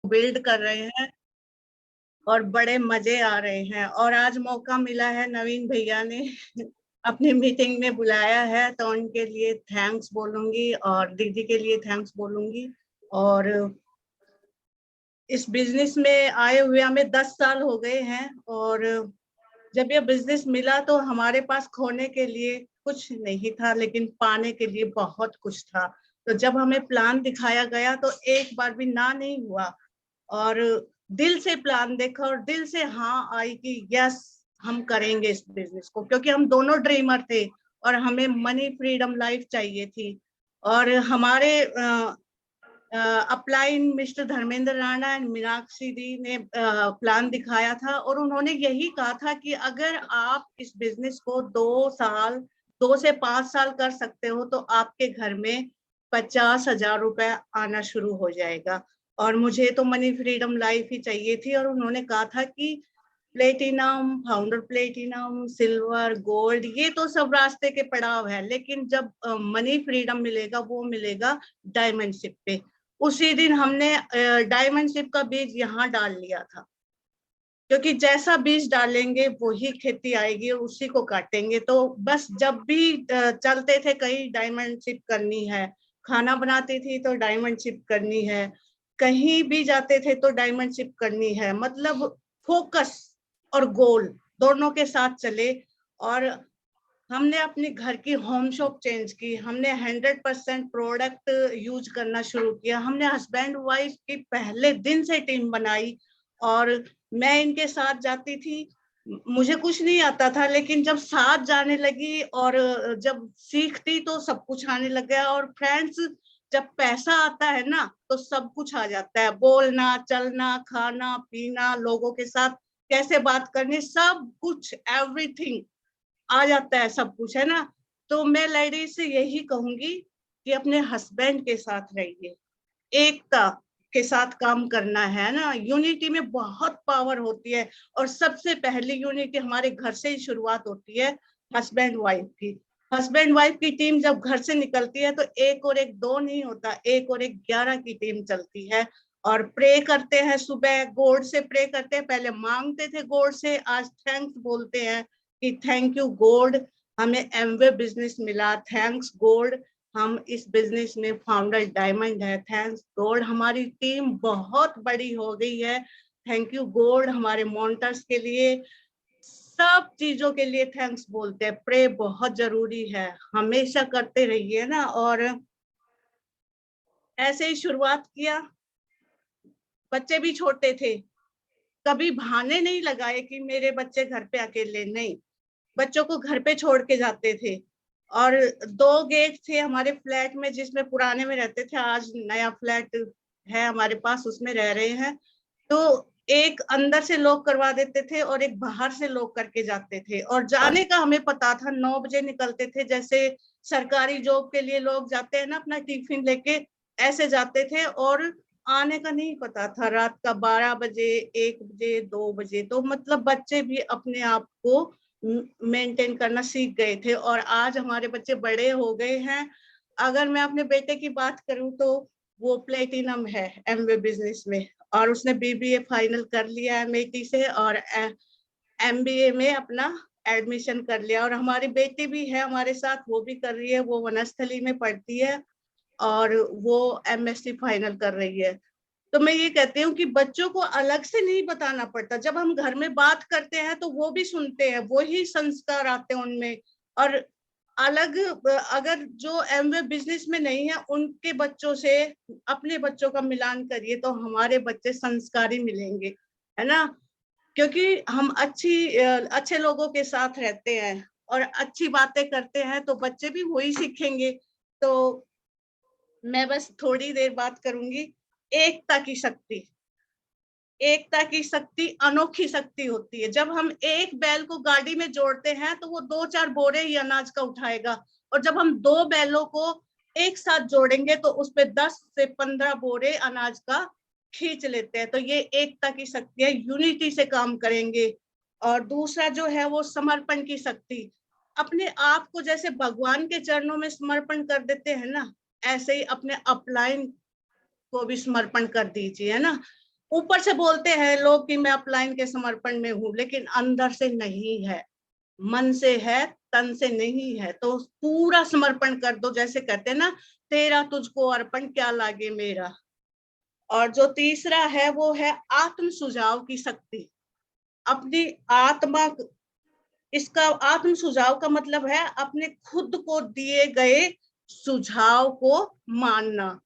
Build कर रहे हैं और बड़े मजे आ रहे हैं। और आज मौका मिला है, नवीन भैया ने अपनी मीटिंग में बुलाया है, तो उनके लिए थैंक्स बोलूंगी और दीदी के लिए थैंक्स बोलूंगी। और इस बिजनेस में आए हुए हमें 10 साल हो गए हैं, और जब ये बिजनेस मिला तो हमारे पास खोने के लिए कुछ नहीं था, लेकिन पाने के लिए बहुत कुछ था। तो जब हमें प्लान दिखाया गया तो एक बार भी ना नहीं हुआ, और दिल से प्लान देखा और दिल से हाँ आई कि यस, हम करेंगे इस बिजनेस को, क्योंकि हम दोनों ड्रीमर थे और हमें मनी फ्रीडम लाइफ चाहिए थी। और हमारे upline mister Dharmendra Rana and Meenakshi di ने प्लान दिखाया था, और उन्होंने यही कहा था कि अगर आप इस बिजनेस को 2 से 5 साल कर सकते हो तो आपके घर में 50,000 रुपए आना शुरू हो जाएगा। और मुझे तो मनी फ्रीडम लाइफ ही चाहिए थी, और उन्होंने कहा था कि platinum, founder platinum, silver, gold, ये तो सब रास्ते के पड़ाव है, लेकिन जब मनी फ्रीडम मिलेगा वो मिलेगा डायमंड शिप पे। उसी दिन हमने डायमंड शिप का बीज यहाँ डाल लिया था, क्योंकि जैसा बीज डालेंगे वही खेती आएगी और उसी को काटेंगे। तो बस जब भी चलते थे कहीं डायमंड शिप करनी है, खाना बनाती थी तो डायमंड शिप करनी है, कहीं भी जाते थे तो डायमंड शिप करनी है। मतलब फोकस और गोल दोनों के साथ चले। और हमने अपने घर की होम शॉप चेंज की, हमने 100% प्रोडक्ट यूज करना शुरू किया, हमने हस्बैंड वाइफ की पहले दिन से टीम बनाई। और मैं इनके साथ जाती थी, मुझे कुछ नहीं आता था, लेकिन जब साथ जाने लगी और जब सीखती तो सब कुछ आने लग गया। और फ्रेंड्स, जब पैसा आता है ना तो सब कुछ आ जाता है, बोलना, चलना, खाना पीना, लोगों के साथ कैसे बात करनी, सब कुछ, एवरीथिंग आ जाता है, सब कुछ है ना। तो मैं लेडीज से यही कहूंगी कि अपने हस्बैंड के साथ रहिए, एकता के साथ काम करना है ना। यूनिटी में बहुत पावर होती है, और सबसे पहली यूनिटी हमारे घर से ही शुरुआत होती है, हस्बैंड वाइफ की। हस्बैंड वाइफ की टीम जब घर से निकलती है तो 1 और 1 2 नहीं होता, 1 और 1 11 की टीम चलती है। और प्रे करते हैं, सुबह गॉड से प्रे करते हैं, पहले मांगते थे गॉड से, आज थैंक्स बोलते हैं कि थैंक यू गॉड, हमें एमवे बिजनेस मिला, थैंक्स गॉड हम इस बिजनेस में फाउंडर डायमंड है, थैंक्स गॉड हमारी टीम बहुत बड़ी हो गई है, थैंक यू गॉड हमारे मॉन्टर्स के लिए, सब चीजों के लिए थैंक्स बोलते हैं। प्रे बहुत जरूरी है, हमेशा करते रहिए ना। और ऐसे ही शुरुआत किया, बच्चे भी छोटे थे, कभी बहाने नहीं लगाए कि मेरे बच्चे घर पे अकेले, नहीं, बच्चों को घर पे छोड़ के जाते थे। और 2 गेट थे हमारे फ्लैट में, जिसमें पुराने में रहते थे, आज नया फ्लैट है हमारे पास, उसमें रह रहे हैं। तो एक अंदर से लॉक करवा देते थे और एक बाहर से लॉक करके जाते थे, और जाने का हमें पता था, 9 बजे निकलते थे, जैसे सरकारी जॉब के लिए लोग जाते हैं ना अपना टिफिन लेके, ऐसे जाते थे। और आने का नहीं पता था, रात का 12 बजे, 1 बजे, 2 बजे। तो मतलब बच्चे भी अपने आप को मेंटेन करना सीख गए थे, और आज हमारे बच्चे बड़े हो गए हैं। अगर मैं अपने बेटे की बात करूं तो वो प्लेटिनम है एमवे बिजनेस में, और उसने बीबीए फाइनल कर लिया एमआईटी से, और एमबीए में अपना एडमिशन कर लिया। और हमारी बेटी भी है हमारे साथ, वो भी कर रही है, वो वनस्थली में पढ़ती है, और वो एमएससी फाइनल कर रही है। तो मैं ये कहती हूँ कि बच्चों को अलग से नहीं बताना पड़ता, जब हम घर में बात करते हैं तो वो भी सुनते हैं, वो ही संस्कार आते हैं उनमें। और अलग, अगर जो एमवे बिजनेस में नहीं है उनके बच्चों से अपने बच्चों का मिलान करिए तो हमारे बच्चे संस्कारी मिलेंगे, है ना। क्योंकि हम अच्छे लोगों के साथ रहते हैं और अच्छी बातें करते हैं तो बच्चे भी वही सीखेंगे। तो मैं बस थोड़ी देर बात करूंगी। एकता की शक्ति, एकता की शक्ति अनोखी शक्ति होती है। जब हम एक बैल को गाड़ी में जोड़ते हैं तो वो 2-4 बोरे ही अनाज का उठाएगा, और जब हम 2 बैलों को एक साथ जोड़ेंगे तो उसपे 10 से 15 बोरे अनाज का खींच लेते हैं। तो ये एकता की शक्ति है, यूनिटी से काम करेंगे। और दूसरा जो है वो समर्पण की शक्ति, अपने आप को जैसे भगवान के चरणों में समर्पण कर देते हैं ना, ऐसे ही अपने अपलाइन को भी समर्पण कर दीजिए, है ना। ऊपर से बोलते हैं लोग कि मैं अपलाइन के समर्पण में हूँ, लेकिन अंदर से नहीं है, मन से है, तन से नहीं है। तो पूरा समर्पण कर दो, जैसे कहते हैं ना, तेरा तुझको अर्पण क्या लागे मेरा। और जो तीसरा है वो है आत्म सुझाव की शक्ति। अपनी आत्मा, इसका आत्म सुझाव का मतलब है अपने खुद को दिए गए सुझाव को मानना,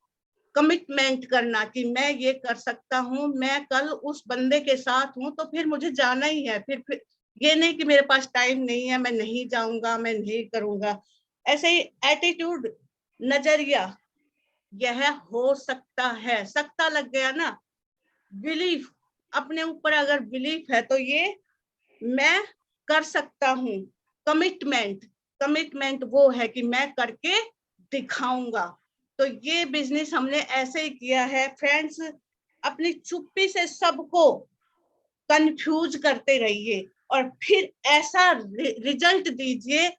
कमिटमेंट करना कि मैं ये कर सकता हूँ, मैं कल उस बंदे के साथ हूँ तो फिर मुझे जाना ही है। फिर ये नहीं कि मेरे पास टाइम नहीं है, मैं नहीं जाऊंगा, मैं नहीं करूंगा। ऐसे ही एटीट्यूड, नजरिया, यह हो सकता है, सकता लग गया ना, बिलीफ, अपने ऊपर अगर बिलीफ है तो ये मैं कर सकता हूँ। कमिटमेंट, कमिटमेंट वो है कि मैं करके दिखाऊंगा। तो ये बिजनेस हमने ऐसे ही किया है फ्रेंड्स। अपनी चुप्पी से सबको कंफ्यूज करते रहिए और फिर ऐसा रिजल्ट दीजिए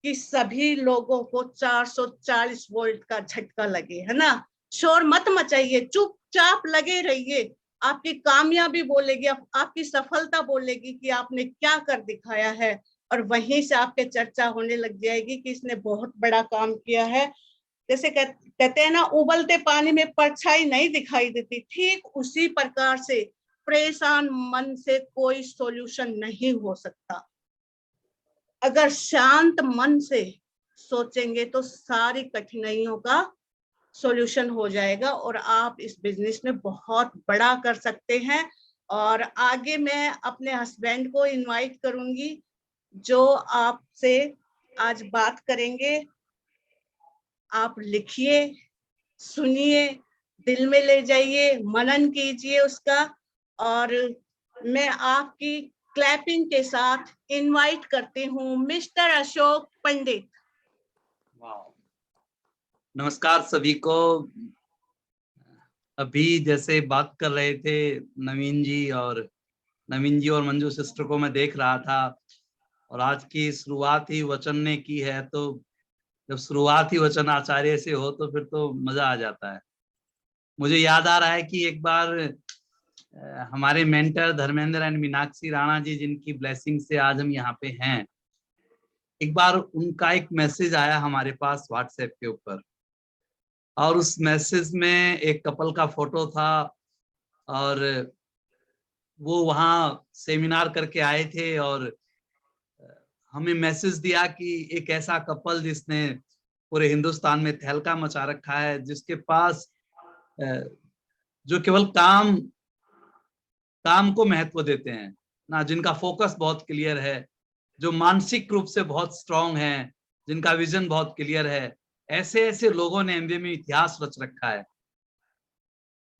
कि सभी लोगों को 440 वोल्ट का झटका लगे, है ना। शोर मत मचाइए, चुपचाप लगे रहिए। आपकी कामयाबी बोलेगी, आपकी सफलता बोलेगी कि आपने क्या कर दिखाया है, और वहीं से आपके चर्चा होने लग जाएगी कि इसने बहुत बड़ा काम किया है। जैसे कहते हैं ना, उबलते पानी में परछाई नहीं दिखाई देती, ठीक उसी प्रकार से परेशान मन से कोई सॉल्यूशन नहीं हो सकता। अगर शांत मन से सोचेंगे तो सारी कठिनाइयों का सॉल्यूशन हो जाएगा और आप इस बिजनेस में बहुत बड़ा कर सकते हैं। और आगे मैं अपने हस्बैंड को इनवाइट करूंगी जो आपसे आज बात करेंगे। आप लिखिए, सुनिए, दिल में ले जाइए, मनन कीजिए उसका। और मैं आपकी क्लैपिंग के साथ इनवाइट करती हूँ मिस्टर अशोक पंडित। नमस्कार सभी को। अभी जैसे बात कर रहे थे नवीन जी और मंजू सिस्टर को मैं देख रहा था, और आज की शुरुआत ही वचन ने की है, तो जब शुरुआत ही वचन आचार्य से हो तो फिर तो मजा आ जाता है। मुझे याद आ रहा है कि एक बार हमारे मेंटर धर्मेंद्र एंड मीनाक्षी राणा जी, जिनकी ब्लेसिंग से आज हम यहाँ पे हैं, एक बार उनका एक मैसेज आया हमारे पास व्हाट्सएप के ऊपर, और उस मैसेज में एक कपल का फोटो था, और वो वहाँ सेमिनार करके आए थे, और हमें मैसेज दिया कि एक ऐसा कपल जिसने पूरे हिंदुस्तान में तहलका मचा रखा है, जिसके पास जो केवल काम को महत्व देते हैं ना, जिनका फोकस बहुत क्लियर है, जो मानसिक रूप से बहुत स्ट्रांग है, जिनका विजन बहुत क्लियर है, ऐसे ऐसे लोगों ने एमबीए में इतिहास रच रखा है।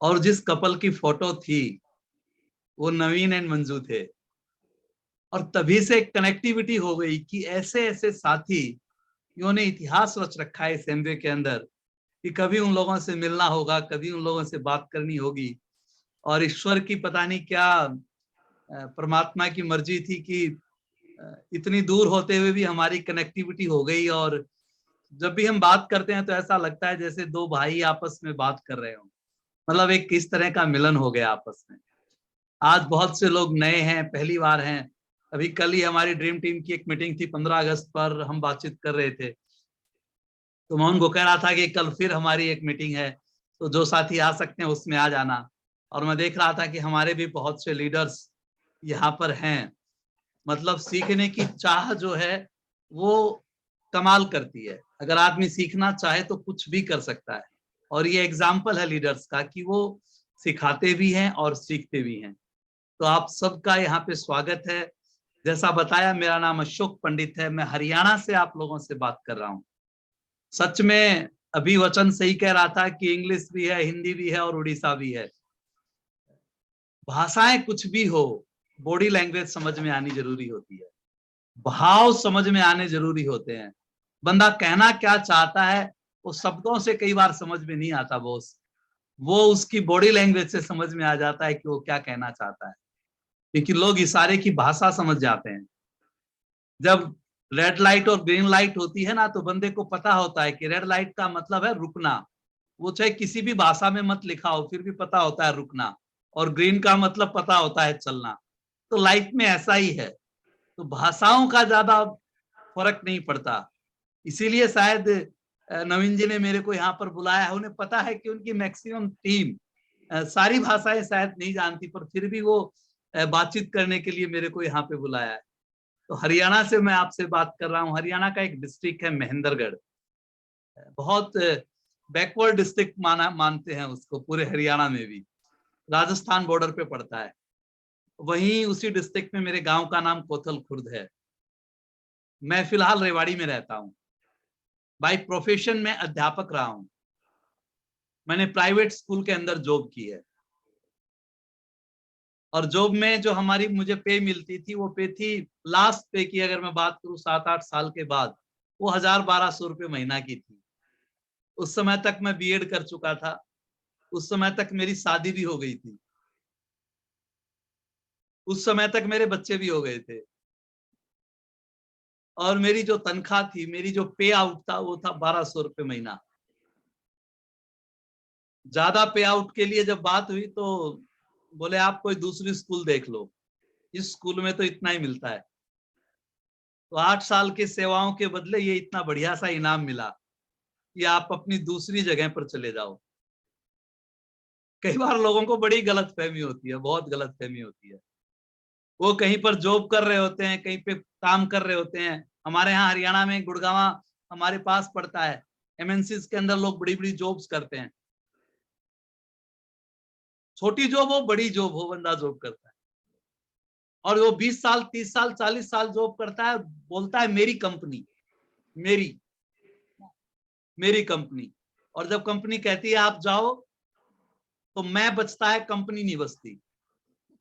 और जिस कपल की फोटो थी वो नवीन एंड मंजू थे, और तभी से कनेक्टिविटी हो गई कि ऐसे ऐसे साथी इन्होंने इतिहास रच रखा है इस एमबीए के अंदर, कि कभी उन लोगों से मिलना होगा, कभी उन लोगों से बात करनी होगी। और ईश्वर की पता नहीं क्या, परमात्मा की मर्जी थी कि इतनी दूर होते हुए भी हमारी कनेक्टिविटी हो गई, और जब भी हम बात करते हैं तो ऐसा लगता है जैसे दो भाई आपस में बात कर रहे हो। मतलब एक किस तरह का मिलन हो गया आपस में। आज बहुत से लोग नए हैं, पहली बार हैं। अभी कल ही हमारी ड्रीम टीम की एक मीटिंग थी, 15 अगस्त पर हम बातचीत कर रहे थे, तो मैं उनको कह रहा था कि कल फिर हमारी एक मीटिंग है, तो जो साथी आ सकते हैं उसमें आ जाना। और मैं देख रहा था कि हमारे भी बहुत से लीडर्स यहाँ पर हैं। मतलब सीखने की चाह जो है वो कमाल करती है। अगर आदमी सीखना चाहे तो कुछ भी कर सकता है, और ये एग्जाम्पल है लीडर्स का कि वो सिखाते भी हैं और सीखते भी हैं। तो आप सबका यहाँ पे स्वागत है। जैसा बताया, मेरा नाम अशोक पंडित है, मैं हरियाणा से आप लोगों से बात कर रहा हूँ। सच में अभी वचन सही कह रहा था कि इंग्लिश भी है, हिंदी भी है और उड़ीसा भी है। भाषाएं कुछ भी हो, बॉडी लैंग्वेज समझ में आनी जरूरी होती है, भाव समझ में आने जरूरी होते हैं। बंदा कहना क्या चाहता है वो शब्दों से कई बार समझ में नहीं आता बॉस, वो उसकी बॉडी लैंग्वेज से समझ में आ जाता है कि वो क्या कहना चाहता है, क्योंकि लोग इशारे की भाषा समझ जाते हैं। जब रेड लाइट और ग्रीन लाइट होती है ना, तो बंदे को पता होता है कि रेड लाइट का मतलब है रुकना। वो चाहे किसी भी भाषा में मत लिखा हो, फिर भी पता होता है रुकना। और ग्रीन का मतलब पता होता है चलना। तो लाइफ में ऐसा ही है, तो भाषाओं का ज्यादा फर्क नहीं पड़ता। इसीलिए शायद नवीन जी ने मेरे को यहाँ पर बुलाया है। उन्हें पता है कि उनकी मैक्सिमम टीम सारी भाषाएं शायद नहीं जानती, पर फिर भी वो बातचीत करने के लिए मेरे को यहाँ पे बुलाया है। तो हरियाणा से मैं आपसे बात कर रहा हूँ। हरियाणा का एक डिस्ट्रिक्ट है महेंद्रगढ़, बहुत बैकवर्ड डिस्ट्रिक्ट मानते हैं उसको पूरे हरियाणा में भी, राजस्थान बॉर्डर पे पड़ता है। वहीं उसी डिस्ट्रिक्ट में मेरे गांव का नाम कोथल खुर्द है। मैं फिलहाल रेवाड़ी में रहता हूँ। बाय प्रोफेशन में अध्यापक रहा हूँ। मैंने प्राइवेट स्कूल के अंदर जॉब की है, और जॉब में जो हमारी मुझे पे मिलती थी, वो पे थी, लास्ट पे की अगर मैं बात करूं 7-8 साल के बाद, वो 1,000-1,200 रुपये महीना की थी। उस समय तक मैं बीएड कर चुका था, उस समय तक मेरी शादी भी हो गई थी, उस समय तक मेरे बच्चे भी हो गए थे, और मेरी जो तनख्वाह थी, मेरी जो पे आउट था, वो था 1,200 रुपये महीना। ज्यादा पे आउट के लिए जब बात हुई तो बोले आप कोई दूसरी स्कूल देख लो, इस स्कूल में तो इतना ही मिलता है। तो 8 साल की सेवाओं के बदले ये इतना बढ़िया सा इनाम मिला कि आप अपनी दूसरी जगह पर चले जाओ। कई बार लोगों को बड़ी गलत फहमी होती है, बहुत गलत फहमी होती है। वो कहीं पर जॉब कर रहे होते हैं, कहीं पे काम कर रहे होते हैं। हमारे यहाँ हरियाणा में गुड़गांवा हमारे पास पड़ता है, एमएनसीज के अंदर लोग बड़ी बड़ी जॉब्स करते हैं। छोटी जॉब हो बड़ी जॉब हो, बंदा जॉब करता है, और वो 20 साल 30 साल 40 साल जॉब करता है, बोलता है मेरी कंपनी, मेरी मेरी कंपनी। और जब कंपनी कहती है आप जाओ, तो मैं बचता है, कंपनी नहीं बचती।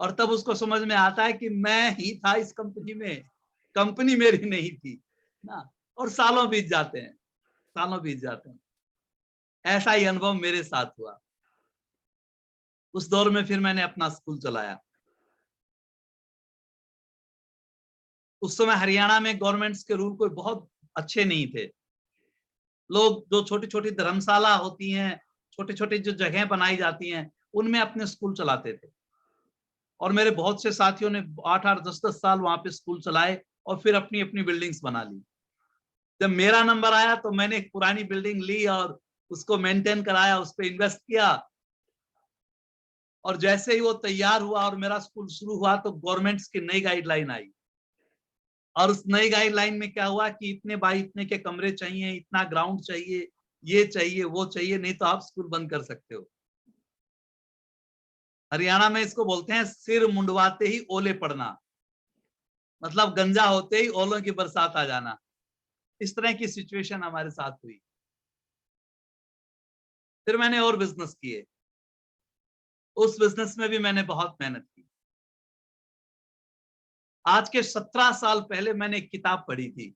और तब उसको समझ में आता है कि मैं ही था इस कंपनी में, कंपनी मेरी नहीं थी ना। और सालों बीत जाते हैं, सालों बीत जाते हैं। ऐसा ही अनुभव मेरे साथ हुआ। उस दौर में फिर मैंने अपना स्कूल चलाया। उस समय हरियाणा में गवर्नमेंट्स के रूल कोई बहुत अच्छे नहीं थे। लोग जो छोटी छोटी धर्मशाला होती हैं, छोटे छोटे जो जगह बनाई जाती हैं, उनमें अपने स्कूल चलाते थे। और मेरे बहुत से साथियों ने 8-8 10-10 साल वहां पे स्कूल चलाए, और फिर अपनी अपनी बिल्डिंग्स बना ली। जब मेरा नंबर आया तो मैंने एक पुरानी बिल्डिंग ली और उसको मेंटेन कराया, उस पर इन्वेस्ट किया। और जैसे ही वो तैयार हुआ और मेरा स्कूल शुरू हुआ, तो गवर्नमेंट्स की नई गाइडलाइन आई। और उस नई गाइडलाइन में क्या हुआ कि इतने बाई इतने के कमरे चाहिए, इतना ग्राउंड चाहिए, ये चाहिए वो चाहिए, नहीं तो आप स्कूल बंद कर सकते हो। हरियाणा में इसको बोलते हैं सिर मुंडवाते ही ओले पड़ना, मतलब गंजा होते ही ओलों की बरसात आ जाना। इस तरह की सिचुएशन हमारे साथ हुई। फिर मैंने और बिजनेस किए। उस बिजनेस में भी मैंने बहुत मेहनत की। आज के 17 साल पहले मैंने एक किताब पढ़ी थी।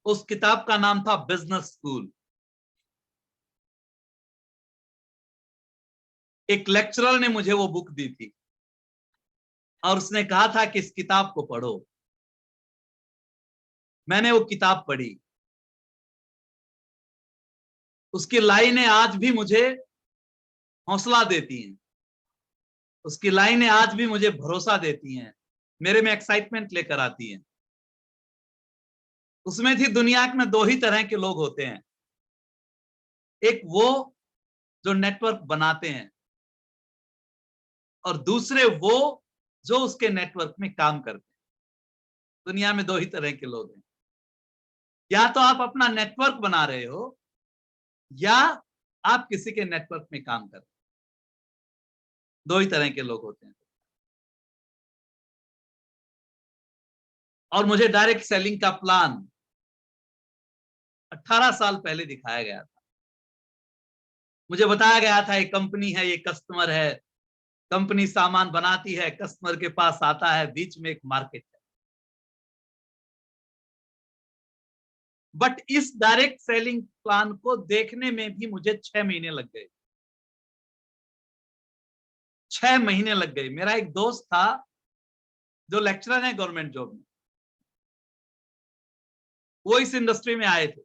उस किताब का नाम था बिजनेस स्कूल। एक लेक्चरर ने मुझे वो बुक दी थी, और उसने कहा था कि इस किताब को पढ़ो। मैंने वो किताब पढ़ी। उसकी लाइनें आज भी मुझे हौसला देती हैं, उसकी लाइनें आज भी मुझे भरोसा देती हैं, मेरे में एक्साइटमेंट लेकर आती हैं। उसमें थी दुनिया में दो ही तरह के लोग होते हैं, एक वो जो नेटवर्क बनाते हैं, और दूसरे वो जो उसके नेटवर्क में काम करते हैं। दुनिया में दो ही तरह के लोग हैं। या तो आप अपना नेटवर्क बना रहे हो, या आप किसी के नेटवर्क में काम कर रहे हो। दो ही तरह के लोग होते हैं। और मुझे डायरेक्ट सेलिंग का प्लान 18 साल पहले दिखाया गया था। मुझे बताया गया था ये कंपनी है, ये कस्टमर है, कंपनी सामान बनाती है, कस्टमर के पास आता है, बीच में एक मार्केट है। बट इस डायरेक्ट सेलिंग प्लान को देखने में भी मुझे 6 महीने लग गए। 6 महीने लग गए। मेरा एक दोस्त था जो लेक्चरर है गवर्नमेंट जॉब में, वो इस इंडस्ट्री में आए थे।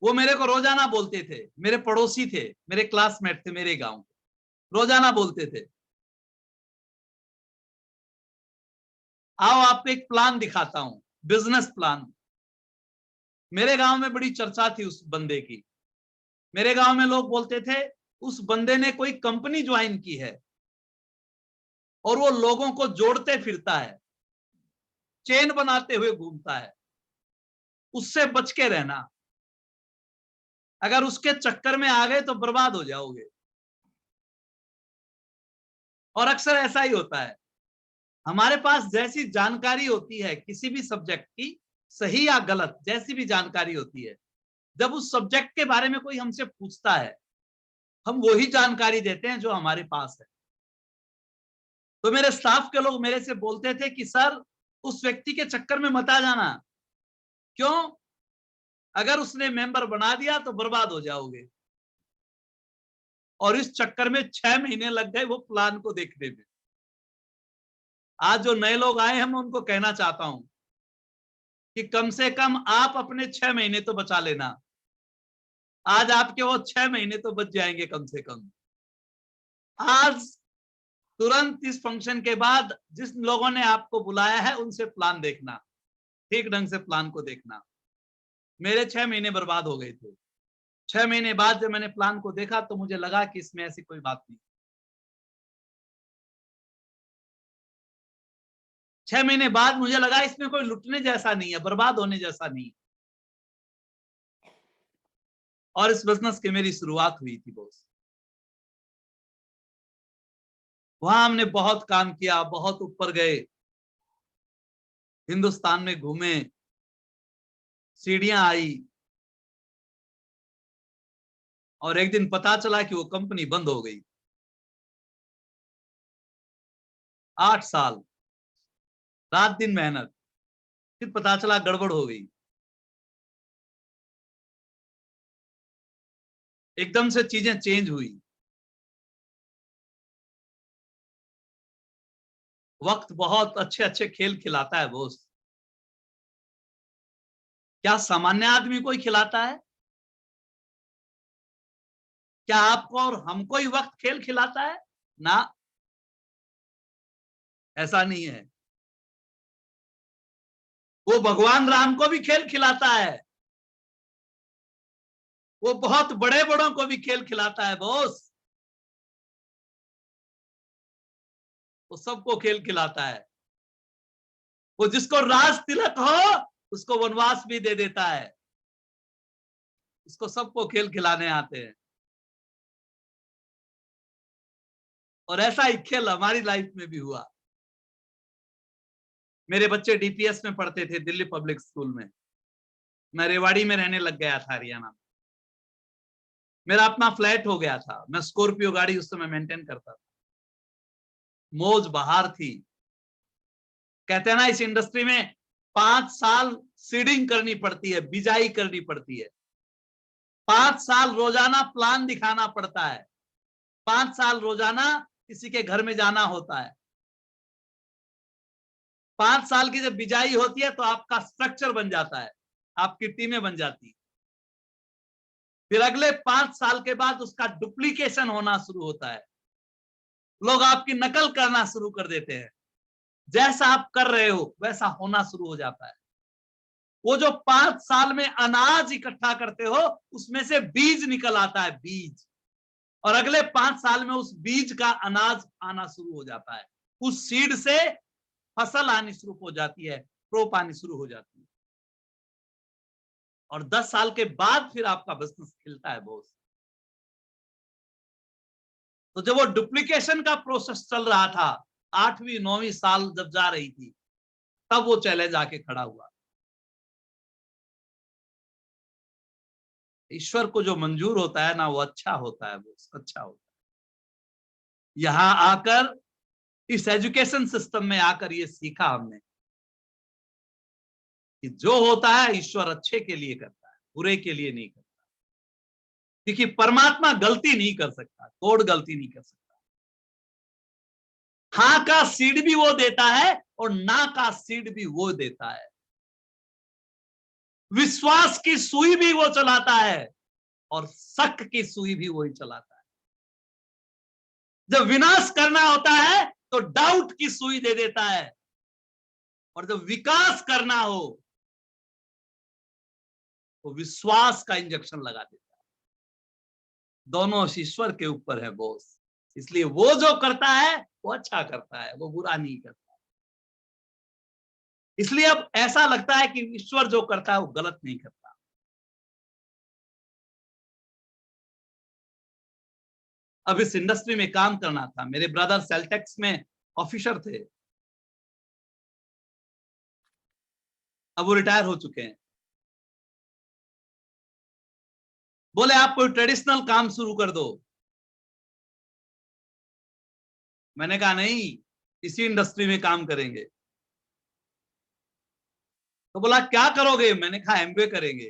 वो मेरे को रोजाना बोलते थे, मेरे पड़ोसी थे, मेरे क्लासमेट थे, मेरे गांव के, रोजाना बोलते थे, आओ आपको एक प्लान दिखाता हूं, बिजनेस प्लान। मेरे गांव में बड़ी चर्चा थी उस बंदे की। मेरे गांव में लोग बोलते थे उस बंदे ने कोई कंपनी ज्वाइन की है और वो लोगों को जोड़ते फिरता है, चेन बनाते हुए घूमता है, उससे बच के रहना, अगर उसके चक्कर में आ गए तो बर्बाद हो जाओगे। और अक्सर ऐसा ही होता है, हमारे पास जैसी जानकारी होती है किसी भी सब्जेक्ट की, सही या गलत जैसी भी जानकारी होती है, जब उस सब्जेक्ट के बारे में कोई हमसे पूछता है, हम वही जानकारी देते हैं जो हमारे पास है। तो मेरे स्टाफ के लोग मेरे से बोलते थे कि सर उस व्यक्ति के चक्कर में मत आ जाना, क्यों, अगर उसने मेंबर बना दिया तो बर्बाद हो जाओगे। और इस चक्कर में 6 महीने लग गए वो प्लान को देखने में। आज जो नए लोग आए हैं मैं उनको कहना चाहता हूं कि कम से कम आप अपने 6 महीने तो बचा लेना। आज आपके वो 6 महीने तो बच जाएंगे कम से कम। आज तुरंत इस फंक्शन के बाद जिस लोगों ने आपको बुलाया है उनसे प्लान देखना, ठीक ढंग से प्लान को देखना। मेरे 6 महीने बर्बाद हो गए थे। 6 महीने बाद जब मैंने प्लान को देखा तो मुझे लगा कि इसमें ऐसी कोई बात नहीं। 6 महीने बाद मुझे लगा इसमें कोई लुटने जैसा नहीं है, बर्बाद होने जैसा नहीं है। और इस बिजनेस की मेरी शुरुआत हुई थी बॉस। वहां हमने बहुत काम किया, बहुत ऊपर गए, हिंदुस्तान में घूमे, सीढ़ियां आई, और एक दिन पता चला कि वो कंपनी बंद हो गई। 8 साल रात दिन मेहनत, फिर पता चला गड़बड़ हो गई। एकदम से चीजें चेंज हुई। वक्त बहुत अच्छे अच्छे खेल खिलाता है दोस्त। क्या सामान्य आदमी कोई खिलाता है? क्या आपको और हमको ही वक्त खेल खिलाता है? ना, ऐसा नहीं है। वो भगवान राम को भी खेल खिलाता है, वो बहुत बड़े बड़ों को भी खेल खिलाता है बॉस। वो सबको खेल खिलाता है। वो जिसको राज तिलक हो उसको वनवास भी दे देता है। उसको सबको खेल खिलाने आते हैं। और ऐसा ही खेल हमारी लाइफ में भी हुआ। मेरे बच्चे डीपीएस में पढ़ते थे, दिल्ली पब्लिक स्कूल में। मैं रेवाड़ी में रहने लग गया था, हरियाणा। मेरा अपना फ्लैट हो गया था। मैं स्कॉर्पियो गाड़ी उस समय मेंटेन करता था। मौज बहार थी। कहते हैं ना इस इंडस्ट्री में 5 साल सीडिंग करनी पड़ती है, बिजाई करनी पड़ती है। 5 साल रोजाना प्लान दिखाना पड़ता है। 5 साल रोजाना किसी के घर में जाना होता है। 5 साल की जब बिजाई होती है तो आपका स्ट्रक्चर बन जाता है, आपकी टीमें बन जाती है। फिर अगले 5 साल के बाद उसका डुप्लीकेशन होना शुरू होता है। लोग आपकी नकल करना शुरू कर देते हैं। जैसा आप कर रहे हो वैसा होना शुरू हो जाता है। वो जो 5 साल में अनाज इकट्ठा करते हो उसमें से बीज निकल आता है, बीज। और अगले 5 साल में उस बीज का अनाज आना शुरू हो जाता है। उस सीड से फसल आनी शुरू हो जाती है, क्रॉप आनी शुरू हो जाती है। और 10 साल के बाद फिर आपका बिजनेस खिलता है बॉस। तो जब वो डुप्लीकेशन का प्रोसेस चल रहा था, 8वीं 9वीं साल जब जा रही थी, तब वो चैलेंज आके खड़ा हुआ। ईश्वर को जो मंजूर होता है ना वो अच्छा होता है, वो अच्छा होता है। यहां आकर, इस एजुकेशन सिस्टम में आकर ये सीखा हमने कि जो होता है ईश्वर अच्छे के लिए करता है, बुरे के लिए नहीं करता। क्योंकि परमात्मा गलती नहीं कर सकता, गॉड गलती नहीं कर सकता। हाँ का सीड भी वो देता है और ना का सीड भी वो देता है। विश्वास की सुई भी वो चलाता है और शक की सुई भी वही चलाता है। जब विनाश करना होता है तो डाउट की सुई दे देता है, और जब विकास करना हो तो विश्वास का इंजेक्शन लगा देता है। दोनों ईश्वर के ऊपर है बॉस, इसलिए वो जो करता है वो अच्छा करता है, वो बुरा नहीं करता। इसलिए अब ऐसा लगता है कि ईश्वर जो करता है वो गलत नहीं करता। अब इस इंडस्ट्री में काम करना था, मेरे ब्रदर सेल्टेक्स में ऑफिसर थे, अब वो रिटायर हो चुके हैं। बोले आप कोई ट्रेडिशनल काम शुरू कर दो। मैंने कहा नहीं, इसी इंडस्ट्री में काम करेंगे। तो बोला क्या करोगे? मैंने कहा एमबीए करेंगे।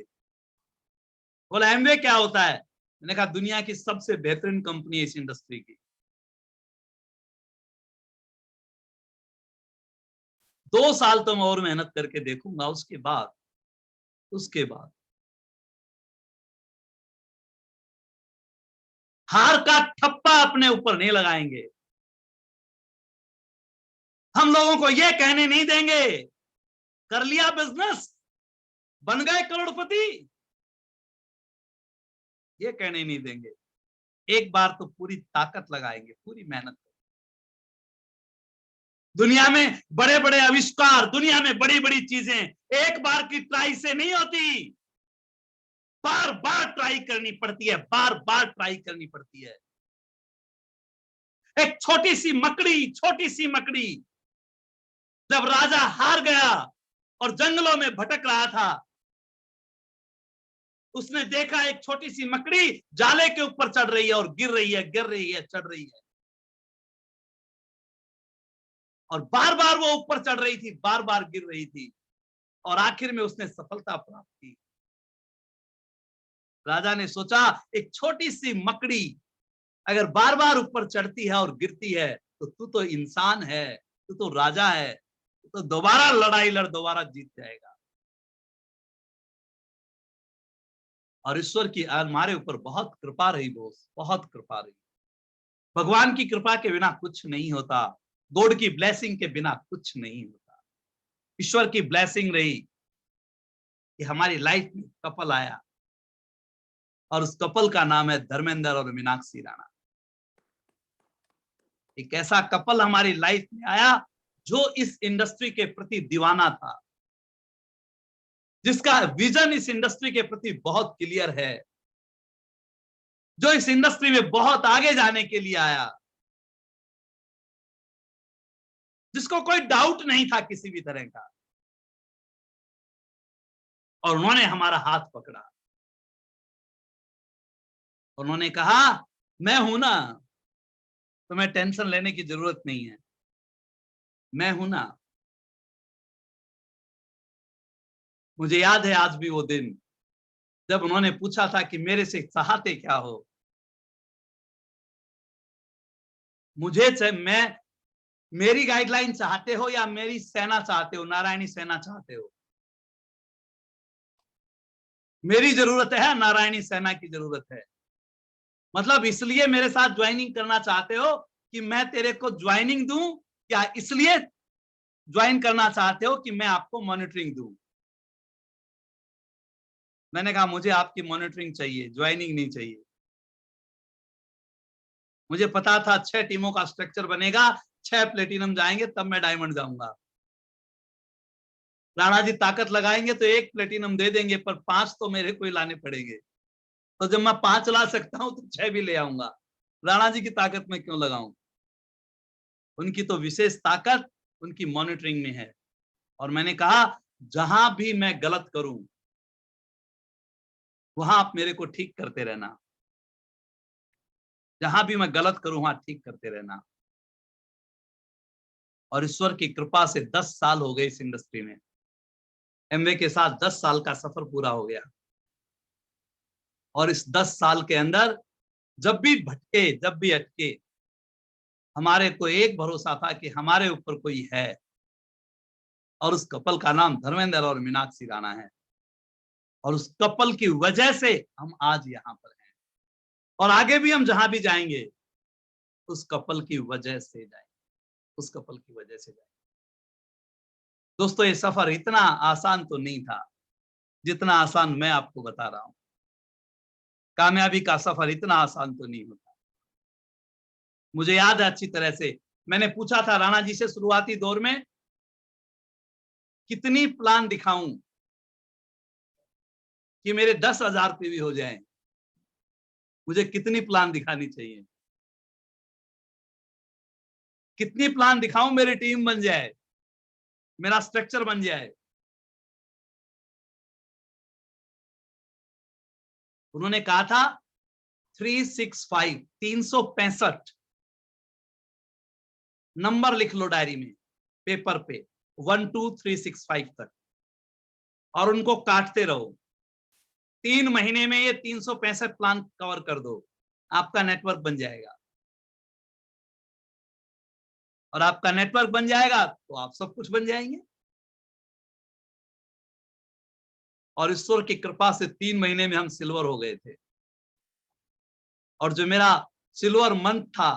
बोला एमबीए क्या होता है? मैंने कहा दुनिया की सबसे बेहतरीन कंपनी है इस इंडस्ट्री की। 2 साल तो मैं और मेहनत करके देखूंगा, उसके बाद हार का ठप्पा अपने ऊपर नहीं लगाएंगे। हम लोगों को यह कहने नहीं देंगे कर लिया बिजनेस, बन गए करोड़पति, ये कहने नहीं देंगे। एक बार तो पूरी ताकत लगाएंगे, पूरी मेहनत। दुनिया में बड़े बड़े आविष्कार, दुनिया में बड़ी बड़ी चीजें एक बार की ट्राई से नहीं होती, बार बार ट्राई करनी पड़ती है, बार बार ट्राई करनी पड़ती है। एक छोटी सी मकड़ी जब राजा हार गया और जंगलों में भटक रहा था, उसने देखा एक छोटी सी मकड़ी जाले के ऊपर चढ़ रही है और गिर रही है, चढ़ रही है, और बार बार वो ऊपर चढ़ रही थी, बार बार गिर रही थी, और आखिर में उसने सफलता प्राप्त की। राजा ने सोचा एक छोटी सी मकड़ी अगर बार बार ऊपर चढ़ती है और गिरती है तो तू तो इंसान है, तू तो राजा है, तो दोबारा लड़ाई लड़, दोबारा जीत जाएगा। और ईश्वर की हमारे ऊपर बहुत कृपा रही बोस, बहुत कृपा रही। भगवान की कृपा के बिना कुछ नहीं होता, गॉड की ब्लेसिंग के बिना कुछ नहीं होता। ईश्वर की ब्लेसिंग रही कि हमारी लाइफ में कपल आया, और उस कपल का नाम है धर्मेंद्र और मीनाक्षी राणा। एक ऐसा कपल हमारी लाइफ में आया जो इस इंडस्ट्री के प्रति दीवाना था, जिसका विजन इस इंडस्ट्री के प्रति बहुत क्लियर है, जो इस इंडस्ट्री में बहुत आगे जाने के लिए आया, जिसको कोई डाउट नहीं था किसी भी तरह का, और उन्होंने हमारा हाथ पकड़ा। उन्होंने कहा मैं हूं ना, तुम्हें टेंशन लेने की जरूरत नहीं है, मैं हूं ना। मुझे याद है आज भी वो दिन जब उन्होंने पूछा था कि मेरे से चाहते क्या हो। मैं मेरी गाइडलाइन चाहते हो या मेरी सेना चाहते हो, नारायणी सेना चाहते हो? मेरी जरूरत है, नारायणी सेना की जरूरत है। मतलब इसलिए मेरे साथ ज्वाइनिंग करना चाहते हो कि मैं तेरे को ज्वाइनिंग दूं, या इसलिए ज्वाइन करना चाहते हो कि मैं आपको मॉनिटरिंग दूं? मैंने कहा मुझे आपकी मॉनिटरिंग चाहिए, ज्वाइनिंग नहीं चाहिए। मुझे पता था 6 टीमों का स्ट्रक्चर बनेगा, 6 प्लेटिनम जाएंगे तब मैं डायमंड जाऊंगा। राणा जी ताकत लगाएंगे तो 1 प्लेटिनम दे देंगे, पर 5 तो मेरे को ही लाने पड़ेंगे। तो जब मैं 5 ला सकता हूं तो 6 भी ले आऊंगा। राणा जी की ताकत में क्यों लगाऊं? उनकी तो विशेष ताकत उनकी मॉनिटरिंग में है। और मैंने कहा जहां भी मैं गलत करूं वहां आप मेरे को ठीक करते रहना, जहां भी मैं गलत करूं वहां ठीक करते रहना। और ईश्वर की कृपा से 10 साल हो गए इस इंडस्ट्री में, एमवे के साथ 10 साल का सफर पूरा हो गया। और इस 10 साल के अंदर जब भी भटके, जब भी अटके, हमारे को एक भरोसा था कि हमारे ऊपर कोई है, और उस कपल का नाम धर्मेंद्र और मीनाक्षी राणा है। और उस कपल की वजह से हम आज यहाँ पर हैं, और आगे भी हम जहां भी जाएंगे उस कपल की वजह से जाएंगे, उस कपल की वजह से जाएंगे। दोस्तों, ये सफर इतना आसान तो नहीं था जितना आसान मैं आपको बता रहा हूं। कामयाबी का सफर इतना आसान तो नहीं होता। मुझे याद है अच्छी तरह से, मैंने पूछा था राणा जी से शुरुआती दौर में, कितनी प्लान दिखाऊं कि मेरे 10,000 रुपये भी हो जाएं, मुझे कितनी प्लान दिखानी चाहिए, कितनी प्लान दिखाऊं मेरी टीम बन जाए, मेरा स्ट्रक्चर बन जाए। उन्होंने कहा था 365, 365 नंबर लिख लो डायरी में, पेपर पे, 1 2 3 6 5 तक, और उनको काटते रहो। 3 महीने में ये 365 प्लान कवर कर दो, आपका नेटवर्क बन जाएगा। और आपका नेटवर्क बन जाएगा तो आप सब कुछ बन जाएंगे। और ईश्वर की कृपा से 3 महीने में हम सिल्वर हो गए थे। और जो मेरा सिल्वर मंथ था,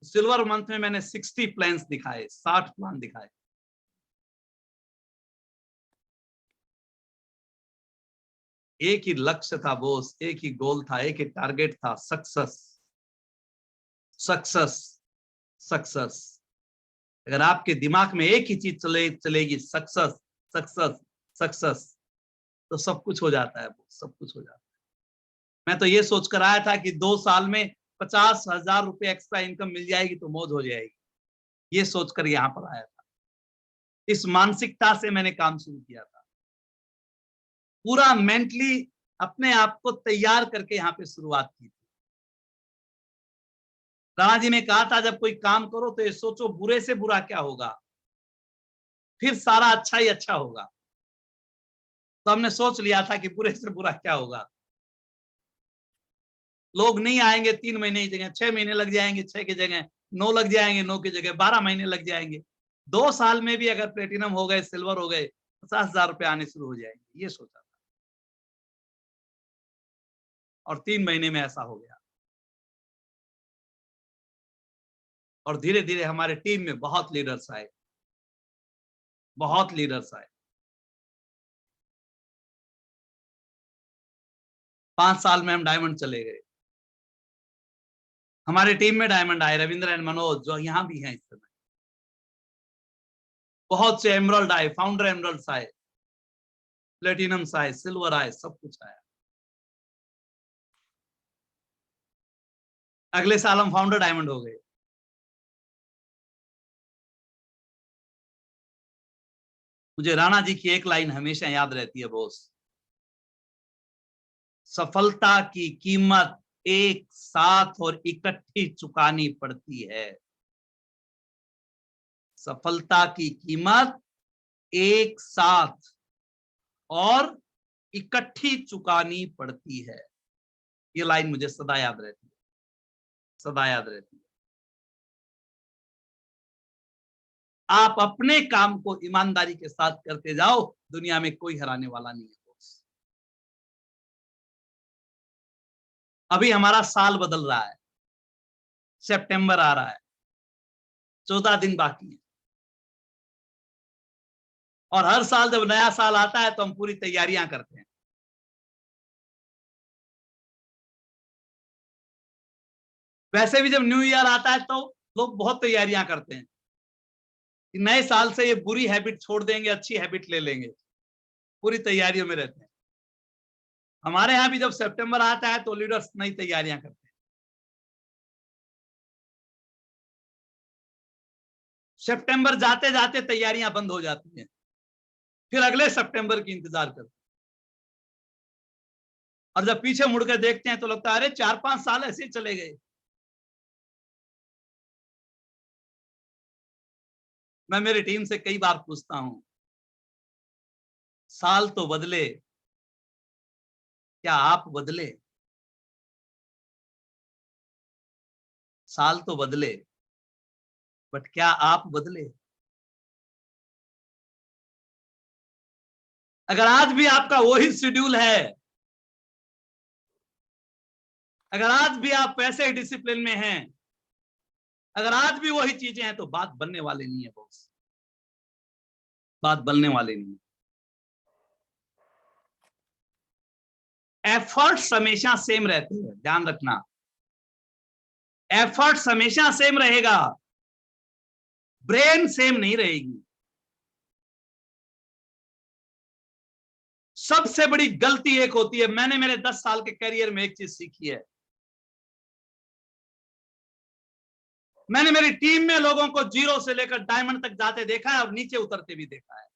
सिल्वर मंथ में मैंने 60 प्लान्स दिखाए, 60 प्लान दिखाए। एक ही लक्ष्य था बॉस, एक ही गोल था, एक ही टारगेट था, सक्सेस, सक्सेस, सक्सेस। अगर आपके दिमाग में एक ही चीज चलेगी, सक्सेस, सक्सेस, सक्सेस, तो सब कुछ हो जाता है, सब कुछ हो जाता है। मैं तो ये सोचकर आया था कि 2 साल में 50,000 रुपये एक्स्ट्रा इनकम मिल जाएगी तो मौज हो जाएगी, ये सोचकर यहां पर आया था। इस मानसिकता से मैंने काम शुरू किया था, पूरा मेंटली अपने आप को तैयार करके यहाँ पे शुरुआत की थी। राणा जी ने कहा था, जब कोई काम करो तो ये सोचो बुरे से बुरा क्या होगा, फिर सारा अच्छा ही अच्छा होगा। तो हमने सोच लिया था कि बुरे से बुरा क्या होगा। लोग नहीं आएंगे 3 महीने की जगह 6 महीने लग जाएंगे, 6 की जगह 9 लग जाएंगे, 9 की जगह 12 महीने लग जाएंगे। 2 साल में भी अगर प्लेटिनम हो गए, सिल्वर हो गए, 50,000 रुपए आने शुरू हो जाएंगे, ये सोचा था। और 3 महीने में ऐसा हो गया। और धीरे धीरे हमारे टीम में बहुत लीडर्स आए, बहुत लीडर्स आए। 5 साल में हम डायमंड चले गए। हमारे टीम में डायमंड आए, रविंद्र एंड मनोज जो यहाँ भी हैं इस समय। बहुत से एमरल्ड आए, फाउंडर एमरल्ड्स आए, प्लेटिनम आए, सिल्वर आए, सब कुछ आया। अगले साल हम फाउंडर डायमंड हो गए। मुझे राणा जी की एक लाइन हमेशा याद रहती है बॉस, सफलता की कीमत एक साथ और इकट्ठी चुकानी पड़ती है। सफलता की कीमत एक साथ और इकट्ठी चुकानी पड़ती है। ये लाइन मुझे सदा याद रहती है, सदा याद रहती है। आप अपने काम को ईमानदारी के साथ करते जाओ, दुनिया में कोई हराने वाला नहीं है। अभी हमारा साल बदल रहा है, सितंबर आ रहा है, 14 दिन बाकी है। और हर साल जब नया साल आता है तो हम पूरी तैयारियां करते हैं। वैसे भी जब न्यू ईयर आता है तो लोग बहुत तैयारियां करते हैं कि नए साल से ये बुरी हैबिट छोड़ देंगे, अच्छी हैबिट ले लेंगे, पूरी तैयारियों में रहते हैं। हमारे यहाँ भी जब सितंबर आता है तो लीडर्स नई तैयारियां करते हैं। सितंबर जाते जाते तैयारियां बंद हो जाती हैं, फिर अगले सितंबर की इंतजार करते हैं। और जब पीछे मुड़कर देखते हैं तो लगता है अरे 4-5 साल ऐसे ही चले गए। मैं मेरी टीम से कई बार पूछता हूं, साल तो बदले, क्या आप बदले? साल तो बदले, बट क्या आप बदले? अगर आज भी आपका वही शेड्यूल है, अगर आज भी आप वैसे ही डिसिप्लिन में हैं, अगर आज भी वही चीजें हैं, तो बात बनने वाली नहीं है बॉस, बात बनने वाली नहीं है। एफर्ट्स हमेशा सेम रहते हैं, ध्यान रखना, एफर्ट्स हमेशा सेम रहेगा, ब्रेन सेम नहीं रहेगी। सबसे बड़ी गलती एक होती है, मैंने मेरे 10 साल के करियर में एक चीज सीखी है, मैंने मेरी टीम में लोगों को जीरो से लेकर डायमंड तक जाते देखा है और नीचे उतरते भी देखा है।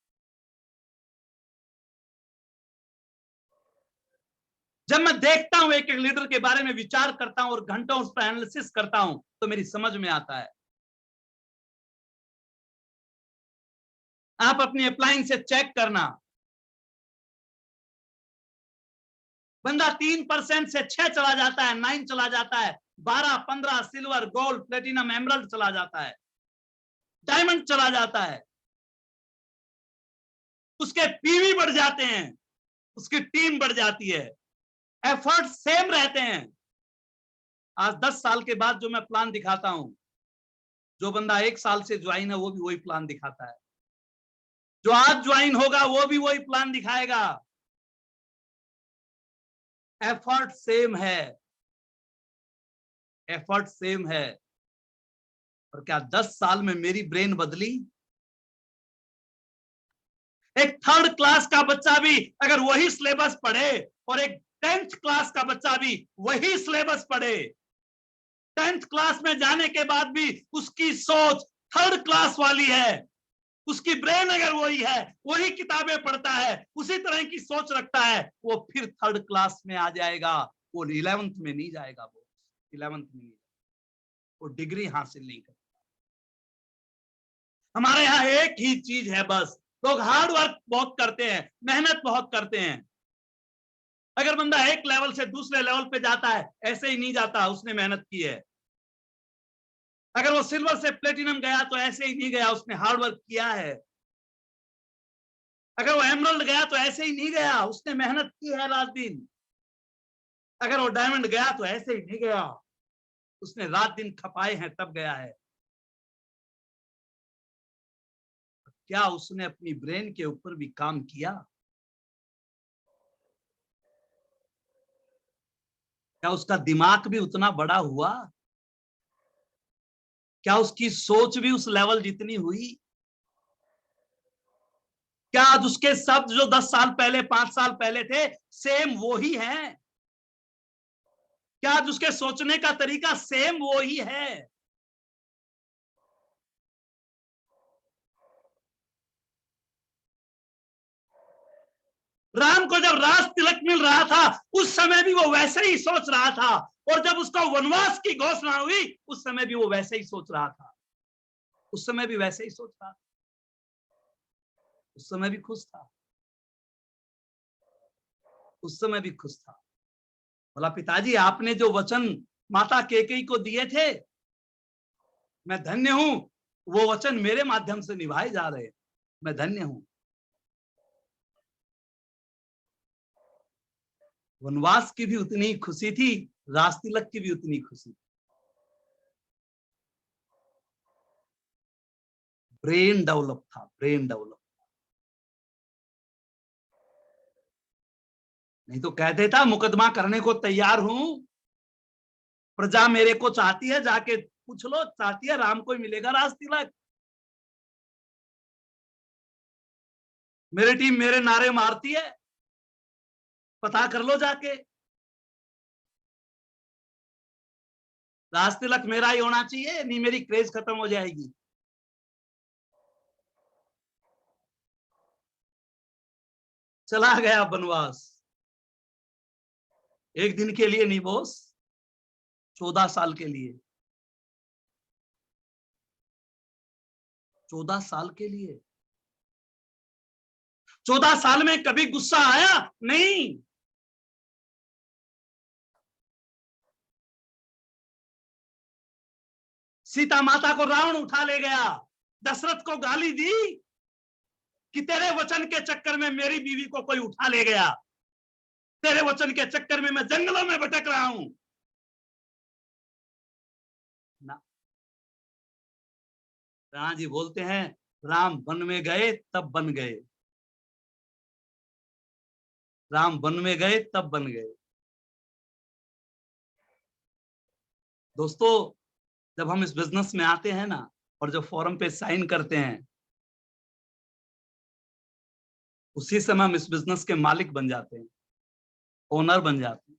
जब मैं देखता हूं, एक एक लीडर के बारे में विचार करता हूं और घंटों उस पर एनालिसिस करता हूं, तो मेरी समझ में आता है। आप अपनी अप्लाइंस से चेक करना, बंदा 3% से 6 चला जाता है, 9 चला जाता है, 12, 15 सिल्वर, गोल्ड, प्लेटिनम, एमरल्ड चला जाता है, डायमंड चला जाता है, उसके पीवी बढ़ जाते हैं, उसकी टीम बढ़ जाती है, एफर्ट सेम रहते हैं। आज 10 साल के बाद जो मैं प्लान दिखाता हूं, जो बंदा 1 साल से ज्वाइन है वो भी वही प्लान दिखाता है, जो आज ज्वाइन होगा वो भी वही प्लान दिखाएगा। एफर्ट सेम है, एफर्ट सेम है। और क्या 10 साल में मेरी ब्रेन बदली? एक 3rd क्लास का बच्चा भी अगर वही सिलेबस पढ़े और एक 10th क्लास का बच्चा भी वही सिलेबस पढ़े, 10th क्लास में जाने के बाद भी उसकी सोच 3rd क्लास वाली है, उसकी ब्रेन अगर वही है, वही किताबें पढ़ता है, उसी तरह की सोच रखता है, वो फिर 3rd क्लास में आ जाएगा, वो 11th में नहीं जाएगा, वो 11th में नहीं, वो डिग्री हासिल नहीं करता। हमारे यहाँ एक ही चीज है बस, लोग हार्ड वर्क बहुत करते हैं, मेहनत बहुत करते हैं। अगर बंदा एक लेवल से दूसरे लेवल पे जाता है, ऐसे ही नहीं जाता, उसने मेहनत की है। अगर वो सिल्वर से प्लेटिनम गया तो ऐसे ही नहीं गया, उसने हार्ड वर्क किया है। अगर वो एमरल्ड गया तो ऐसे ही नहीं गया, उसने मेहनत की है रात दिन। अगर वो डायमंड गया तो ऐसे ही नहीं गया, उसने रात दिन खपाए हैं तब गया है। क्या उसने अपनी ब्रेन के ऊपर भी काम किया? क्या उसका दिमाग भी उतना बड़ा हुआ? क्या उसकी सोच भी उस लेवल जितनी हुई? क्या आज उसके शब्द जो 10 साल पहले, 5 साल पहले थे, सेम वो ही है? क्या आज उसके सोचने का तरीका सेम वो ही है? राम को जब राज तिलक मिल रहा था, उस समय भी वो वैसे ही सोच रहा था, और जब उसको वनवास की घोषणा हुई, उस समय भी वो वैसे ही सोच रहा था, उस समय भी वैसे ही सोच रहा था, उस समय भी खुश था, उस समय भी खुश था। बोला, पिताजी आपने जो वचन माता कैकेयी को दिए थे, मैं धन्य हूं, वो वचन मेरे माध्यम से निभाए जा रहे, मैं धन्य हूं। वनवास की भी उतनी खुशी थी, राज तिलक की भी उतनी खुशी। ब्रेन डेवलप था, ब्रेन डेवलप। नहीं तो कह देता मुकदमा करने को तैयार हूं, प्रजा मेरे को चाहती है, जाके पूछ लो, चाहती है राम को ही मिलेगा राज तिलक। मेरी टीम मेरे नारे मारती है, पता कर लो जाके, राज तिलक मेरा ही होना चाहिए, नहीं मेरी क्रेज खत्म हो जाएगी। चला गया बनवास, एक दिन के लिए नहीं बॉस, 14 साल के लिए, 14 साल के लिए। 14 साल में कभी गुस्सा आया? नहीं। सीता माता को रावण उठा ले गया, दशरथ को गाली दी, कि तेरे वचन के चक्कर में मेरी बीवी को कोई उठा ले गया, तेरे वचन के चक्कर में मैं जंगलों में भटक रहा हूं ना। राणा जी बोलते हैं, राम वन में गए तब बन गए, राम वन में गए तब बन गए। दोस्तों, जब हम इस बिजनेस में आते हैं ना, और जब फॉर्म पे साइन करते हैं, उसी समय हम इस बिजनेस के मालिक बन जाते हैं, ओनर बन जाते हैं।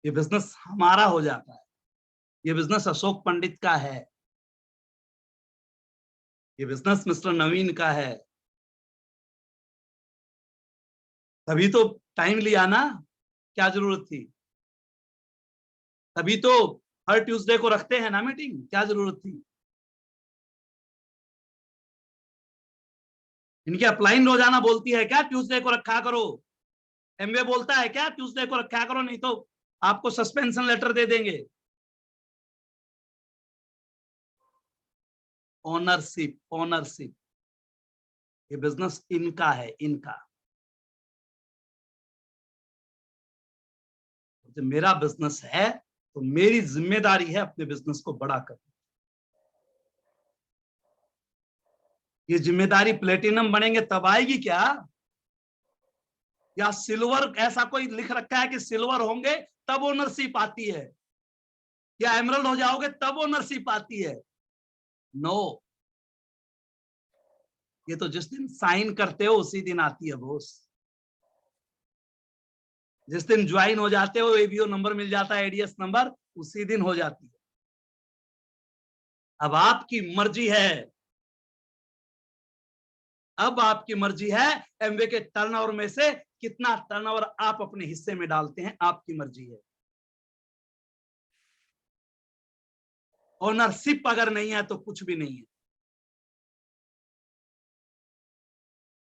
ये बिजनेस हमारा हो जाता है। ये बिजनेस अशोक पंडित का है, ये बिजनेस मिस्टर नवीन का है। तभी तो टाइम लिया ना, क्या जरूरत थी? तभी तो हर ट्यूसडे को रखते हैं ना मीटिंग, क्या जरूरत थी? इनकी अपलाइन रोजाना बोलती है क्या ट्यूसडे को रखा करो? एमवे बोलता है क्या ट्यूसडे को रखा करो, नहीं तो आपको सस्पेंशन लेटर दे देंगे? ओनरशिप, ओनरशिप, ये बिजनेस इनका है, इनका। जब मेरा बिजनेस है तो मेरी जिम्मेदारी है अपने बिजनेस को बड़ा करना। ये जिम्मेदारी प्लेटिनम बनेंगे तब आएगी क्या? या सिल्वर, ऐसा कोई लिख रखा है कि सिल्वर होंगे तब ओनरशिप आती है, या एमरल्ड हो जाओगे तब ओनरशिप आती है? नो, ये तो जिस दिन साइन करते हो उसी दिन आती है बॉस। जिस दिन ज्वाइन हो जाते हो, एबीओ नंबर मिल जाता है, एडीएस नंबर, उसी दिन हो जाती है। अब आपकी मर्जी है, अब आपकी मर्जी है एमवे के टर्नओवर में से कितना टर्नओवर आप अपने हिस्से में डालते हैं, आपकी मर्जी है। ओनरशिप अगर नहीं है तो कुछ भी नहीं है।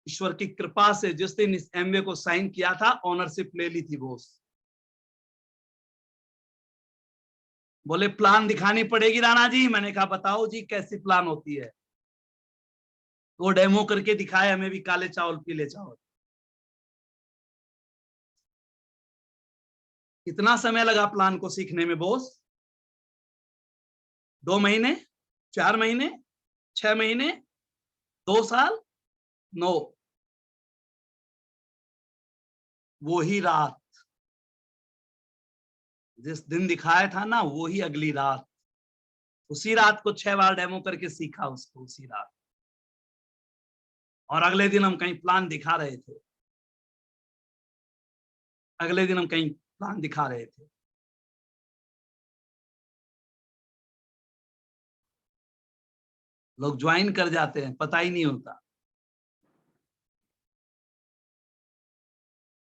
ईश्वर की कृपा से जिस दिन इस एमवे को साइन किया था, ओनरशिप ले ली थी बॉस। बोले प्लान दिखानी पड़ेगी राणा जी। मैंने कहा बताओ जी कैसी प्लान होती है। वो डेमो करके दिखाए हमें भी, काले चावल पीले चावल। कितना समय लगा प्लान को सीखने में बॉस? 2 महीने, 4 महीने, 6 महीने, 2 साल? नो, वो ही रात, जिस दिन दिखाया था ना, वो ही अगली रात, उसी रात को 6 बार डेमो करके सीखा उसको, उसी रात। और अगले दिन हम कहीं प्लान दिखा रहे थे, अगले दिन हम कहीं प्लान दिखा रहे थे। लोग ज्वाइन कर जाते हैं, पता ही नहीं होता।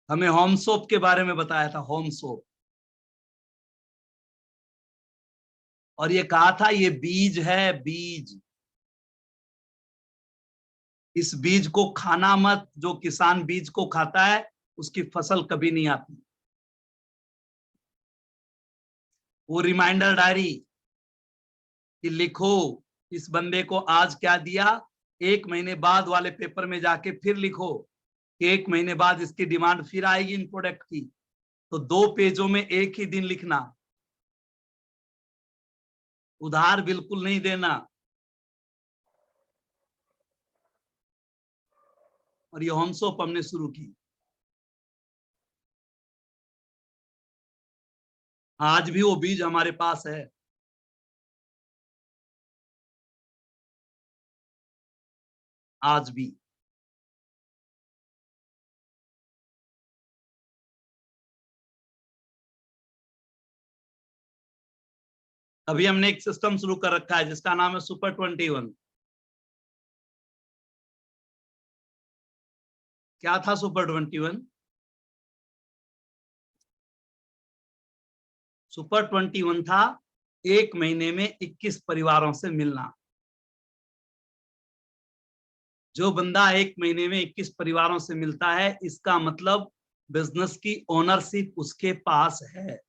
हमें होम सोप के बारे में बताया था, होम सोप, और ये कहा था ये बीज है, बीज। इस बीज को खाना मत, जो किसान बीज को खाता है उसकी फसल कभी नहीं आती। वो रिमाइंडर डायरी कि लिखो इस बंदे को आज क्या दिया, 1 महीने बाद वाले पेपर में जाके फिर लिखो कि 1 महीने बाद इसकी डिमांड फिर आएगी इन प्रोडक्ट की, तो 2 पेजों में एक ही दिन लिखना, उधार बिल्कुल नहीं देना। और ये होम सोप हमने शुरू की। आज भी वो बीज हमारे पास है। आज भी अभी हमने एक सिस्टम शुरू कर रखा है जिसका नाम है सुपर 21। क्या था सुपर 21? सुपर 21 था 1 महीने में 21 परिवारों से मिलना। जो बंदा 1 महीने में 21 परिवारों से मिलता है, इसका मतलब बिजनेस की ओनरशिप उसके पास है।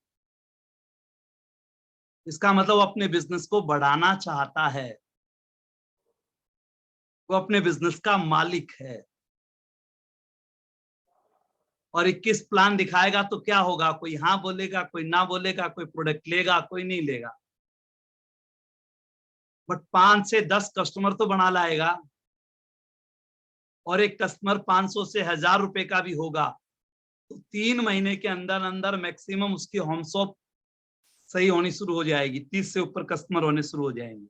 इसका मतलब अपने बिजनेस को बढ़ाना चाहता है। वो अपने बिजनेस का मालिक है। और 21 प्लान दिखाएगा तो क्या होगा, कोई हाँ बोलेगा, कोई ना बोलेगा, कोई प्रोडक्ट लेगा, कोई नहीं लेगा, बट 5 से 10 कस्टमर तो बना लाएगा। और एक कस्टमर 500 से 1000 रुपए का भी होगा तो 3 महीने के अंदर अंदर मैक्सिमम उसकी होम शॉप सही होनी शुरू हो जाएगी, 30 से ऊपर कस्टमर होने शुरू हो जाएंगे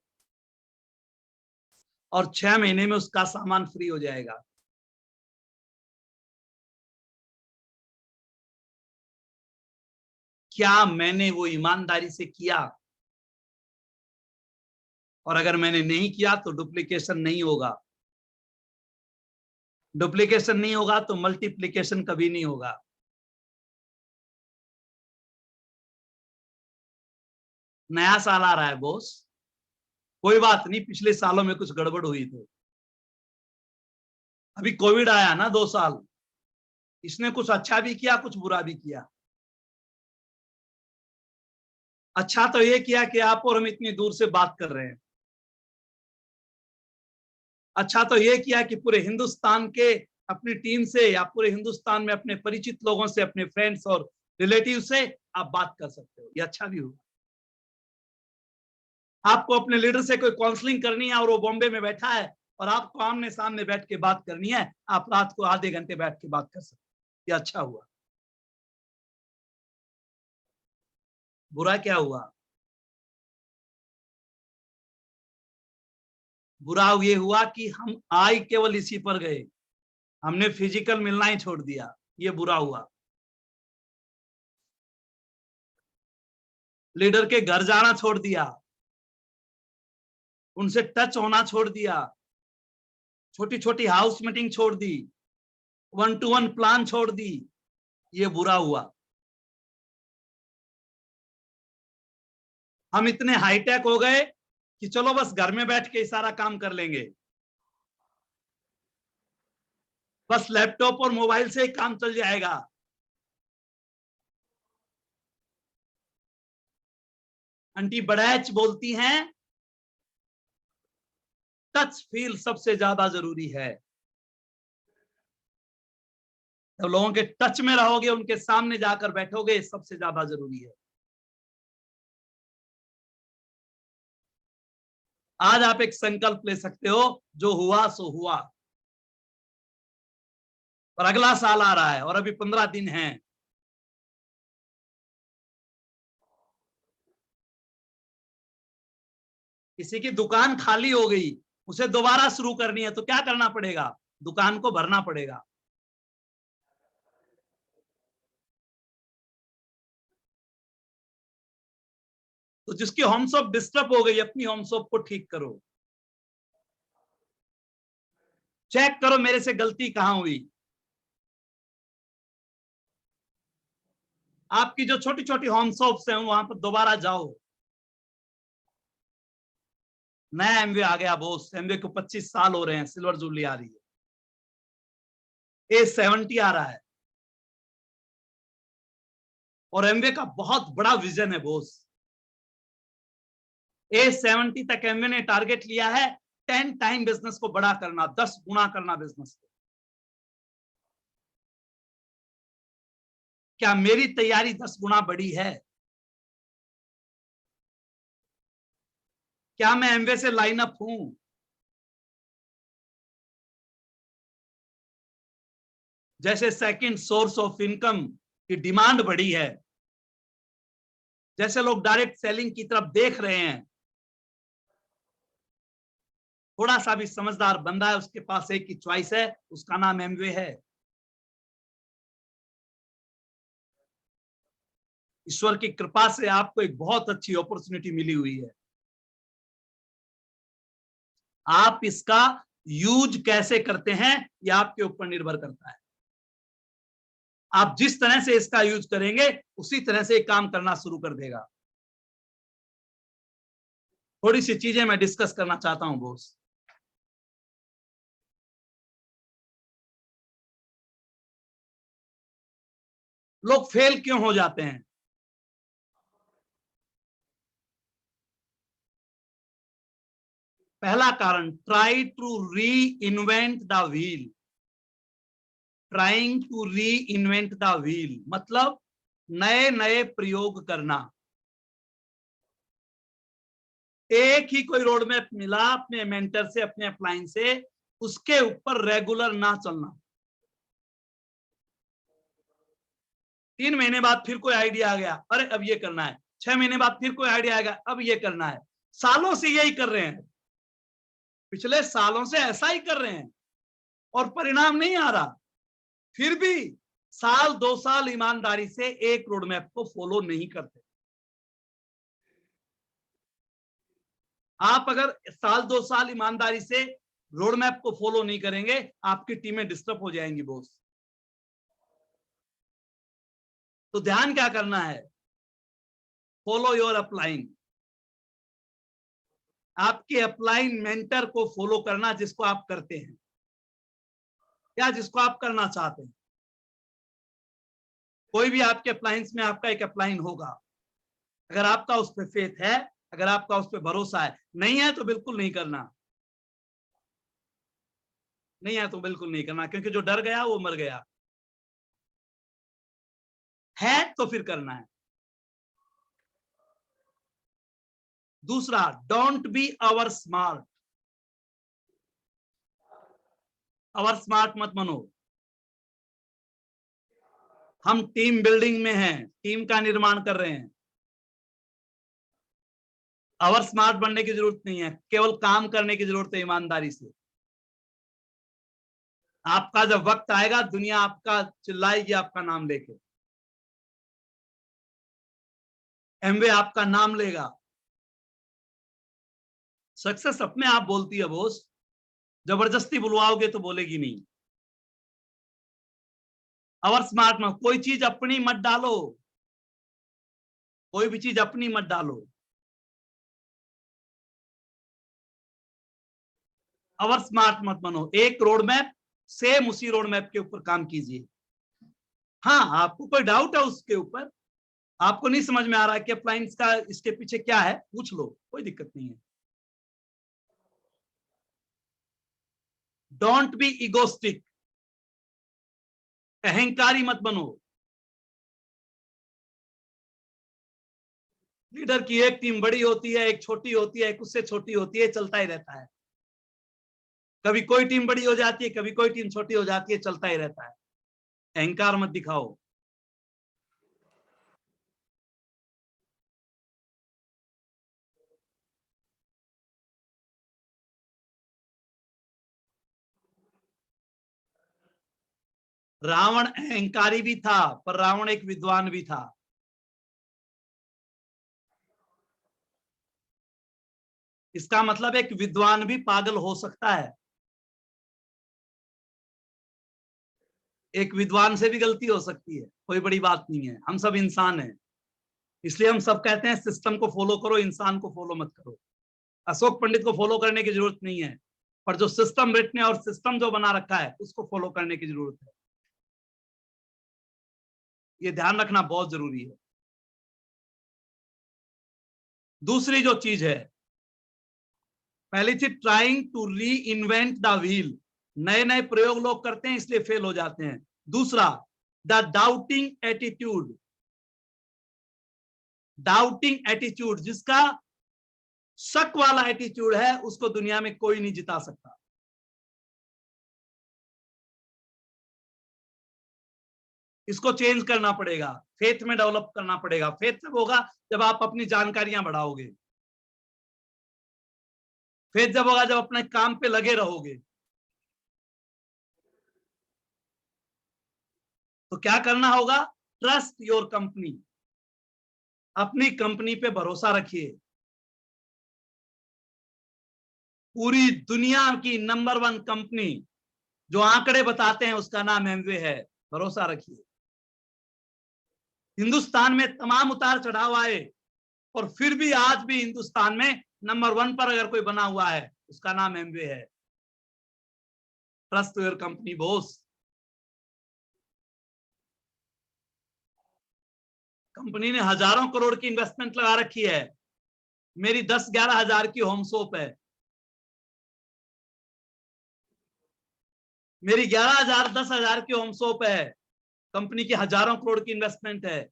और 6 महीने में उसका सामान फ्री हो जाएगा। क्या मैंने वो ईमानदारी से किया? और अगर मैंने नहीं किया तो डुप्लीकेशन नहीं होगा। डुप्लीकेशन नहीं होगा तो मल्टीप्लीकेशन कभी नहीं होगा। नया साल आ रहा है बॉस, कोई बात नहीं, पिछले सालों में कुछ गड़बड़ हुई थी, अभी कोविड आया ना 2 साल, इसने कुछ अच्छा भी किया, कुछ बुरा भी किया। अच्छा तो ये किया कि आप और हम इतनी दूर से बात कर रहे हैं। अच्छा तो ये किया कि पूरे हिंदुस्तान के अपनी टीम से या पूरे हिंदुस्तान में अपने परिचित लोगों से, अपने फ्रेंड्स और रिलेटिव से आप बात कर सकते हो, ये अच्छा भी हुआ। आपको अपने लीडर से कोई काउंसलिंग करनी है और वो बॉम्बे में बैठा है और आपको आमने सामने बैठ के बात करनी है, आप रात को आधे घंटे बैठ के बात कर सकते हो, ये अच्छा हुआ। बुरा क्या हुआ? बुरा ये हुआ कि हम आई केवल इसी पर गए, हमने फिजिकल मिलना ही छोड़ दिया, ये बुरा हुआ। लीडर के घर जाना छोड़ दिया, उनसे टच होना छोड़ दिया, छोटी छोटी हाउस मीटिंग छोड़ दी, 1-to-1 प्लान छोड़ दी, ये बुरा हुआ। हम इतने हाईटेक हो गए कि चलो बस घर में बैठ के सारा काम कर लेंगे, बस लैपटॉप और मोबाइल से ही काम चल जाएगा। आंटी बड़ैच बोलती हैं टच फील सबसे ज्यादा जरूरी है। तो लोगों के टच में रहोगे, उनके सामने जाकर बैठोगे, सबसे ज्यादा जरूरी है। आज आप एक संकल्प ले सकते हो, जो हुआ सो हुआ, और अगला साल आ रहा है और अभी 15 दिन हैं। किसी की दुकान खाली हो गई, उसे दोबारा शुरू करनी है तो क्या करना पड़ेगा? दुकान को भरना पड़ेगा। तो जिसकी होम शॉप डिस्टर्ब हो गई, अपनी होम शॉप को ठीक करो, चेक करो मेरे से गलती कहां हुई। आपकी जो छोटी छोटी होम शॉप्स हैं वहां पर दोबारा जाओ। नया एमवे आ गया बॉस, एमवे को 25 साल हो रहे हैं, सिल्वर जुबली आ रही है, A70 आ रहा है और एमवे का बहुत बड़ा विजन है बॉस। A70 तक एमवे ने टारगेट लिया है 10 टाइम बिजनेस को बड़ा करना, 10 गुना करना बिजनेस को। क्या मेरी तैयारी 10 गुना बड़ी है? क्या मैं एमवे से लाइन अप हूं? जैसे सेकंड सोर्स ऑफ इनकम की डिमांड बढ़ी है, जैसे लोग डायरेक्ट सेलिंग की तरफ देख रहे हैं, थोड़ा सा भी समझदार बंदा है, उसके पास एक ही चॉइस है, उसका नाम एमवे है। ईश्वर की कृपा से आपको एक बहुत अच्छी अपॉर्चुनिटी मिली हुई है, आप इसका यूज कैसे करते हैं यह आपके ऊपर निर्भर करता है। आप जिस तरह से इसका यूज करेंगे उसी तरह से काम करना शुरू कर देगा। थोड़ी सी चीजें मैं डिस्कस करना चाहता हूं बॉस। लोग फेल क्यों हो जाते हैं? पहला कारण, try to reinvent the wheel. Trying to reinvent the wheel मतलब नए नए प्रयोग करना। एक ही कोई रोड मैप मिला अपने मेंटर से, अपने अपलाइन से, उसके ऊपर रेगुलर ना चलना। 3 महीने बाद फिर कोई आइडिया आ गया, अरे अब ये करना है। 6 महीने बाद फिर कोई आइडिया आ गया, अब ये करना है। सालों से यही कर रहे हैं, पिछले सालों से ऐसा ही कर रहे हैं और परिणाम नहीं आ रहा। फिर भी साल 2 साल ईमानदारी से एक रोड मैप को फॉलो नहीं करते। आप अगर साल 2 साल ईमानदारी से रोड मैप को फॉलो नहीं करेंगे, आपकी टीमें डिस्टर्ब हो जाएंगी बॉस। तो ध्यान क्या करना है, फॉलो योर अपलाइन। आपके अपलाइन मेंटर को फॉलो करना, जिसको आप करते हैं या जिसको आप करना चाहते हैं। कोई भी आपके अप्लायंस में आपका एक अपलाइन होगा, अगर आपका उस पर फेथ है, अगर आपका उस पर भरोसा है। नहीं है तो बिल्कुल नहीं करना, नहीं है तो बिल्कुल नहीं करना, क्योंकि जो डर गया वो मर गया। है तो फिर करना है। दूसरा, don't be our smart. Our smart मत बनो। हम टीम बिल्डिंग में हैं, टीम का निर्माण कर रहे हैं। अवर स्मार्ट बनने की जरूरत नहीं है, केवल काम करने की जरूरत है ईमानदारी से। आपका जब वक्त आएगा, दुनिया आपका चिल्लाएगी आपका नाम लेके, एमवे आपका नाम लेगा। सक्सेस अपने आप बोलती है बॉस, जबरदस्ती बुलवाओगे तो बोलेगी नहीं। अवर स्मार्ट में कोई चीज अपनी मत डालो, कोई भी चीज अपनी मत डालो। अवर स्मार्ट मत बनो। एक रोड मैप, सेम उसी रोड मैप के ऊपर काम कीजिए। हाँ, आपको कोई डाउट है उसके ऊपर, आपको नहीं समझ में आ रहा है कि अप्लायंस का इसके पीछे क्या है, पूछ लो, कोई दिक्कत नहीं है। Don't be egoistic. अहंकारी मत बनो। लीडर की एक टीम बड़ी होती है, एक छोटी होती है, एक उससे छोटी होती है, चलता ही रहता है। कभी कोई टीम बड़ी हो जाती है, कभी कोई टीम छोटी हो जाती है, चलता ही रहता है। अहंकार मत दिखाओ। रावण अहंकारी भी था, पर रावण एक विद्वान भी था। इसका मतलब एक विद्वान भी पागल हो सकता है। एक विद्वान से भी गलती हो सकती है, कोई बड़ी बात नहीं है, हम सब इंसान हैं। इसलिए हम सब कहते हैं सिस्टम को फॉलो करो, इंसान को फॉलो मत करो। अशोक पंडित को फॉलो करने की जरूरत नहीं है, पर जो सिस्टम रिटन है और सिस्टम जो बना रखा है उसको फॉलो करने की जरूरत है। ये ध्यान रखना बहुत जरूरी है। दूसरी जो चीज है, पहली थी trying to reinvent the wheel. नए नए प्रयोग लोग करते हैं इसलिए फेल हो जाते हैं। दूसरा, the doubting attitude. Doubting attitude, जिसका शक वाला एटीट्यूड है, उसको दुनिया में कोई नहीं जिता सकता। इसको चेंज करना पड़ेगा, फेथ में डेवलप करना पड़ेगा। फेथ तब होगा जब आप अपनी जानकारियां बढ़ाओगे। फेथ जब होगा जब अपने काम पे लगे रहोगे। तो क्या करना होगा, ट्रस्ट योर कंपनी। अपनी कंपनी पे भरोसा रखिए। पूरी दुनिया की नंबर 1 कंपनी जो आंकड़े बताते हैं उसका नाम एमवे है, भरोसा रखिए। हिंदुस्तान में तमाम उतार चढ़ाव आए और फिर भी आज भी हिंदुस्तान में नंबर 1 पर अगर कोई बना हुआ है उसका नाम एमवे है। Trust your company boss. Company ने हजारों करोड़ की इन्वेस्टमेंट लगा रखी है, मेरी 10-11 हजार की होम शॉप है, मेरी 11,000 10,000 की होम शॉप है, कंपनी की हजारों करोड़ की इन्वेस्टमेंट है।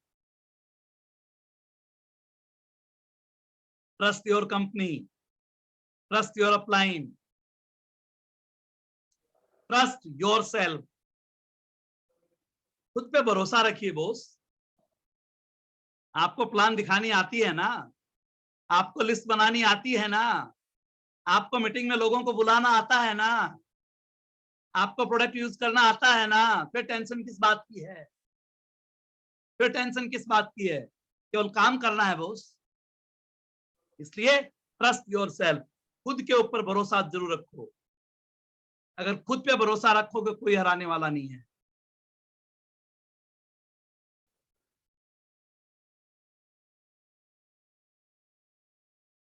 Trust your company, trust your upline, trust your self. खुद पे भरोसा रखिए बॉस। आपको प्लान दिखानी आती है ना, आपको लिस्ट बनानी आती है ना, आपको मीटिंग में लोगों को बुलाना आता है ना, आपको प्रोडक्ट यूज करना आता है ना, फिर टेंशन किस बात की है? फिर टेंशन किस बात की है? केवल काम करना है बॉस। इसलिए ट्रस्ट योर सेल्फ, खुद के ऊपर भरोसा जरूर रखो। अगर खुद पे भरोसा रखोगे कोई हराने वाला नहीं है।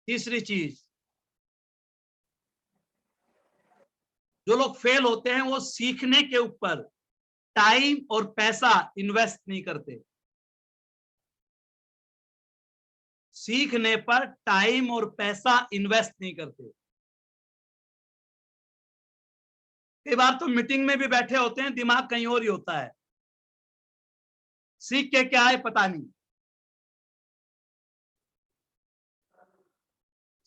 तीसरी चीज, जो लोग फेल होते हैं वो सीखने के ऊपर टाइम और पैसा इन्वेस्ट नहीं करते। सीखने पर टाइम और पैसा इन्वेस्ट नहीं करते। कई बार तो मीटिंग में भी बैठे होते हैं, दिमाग कहीं और ही होता है, सीख के क्या है पता नहीं।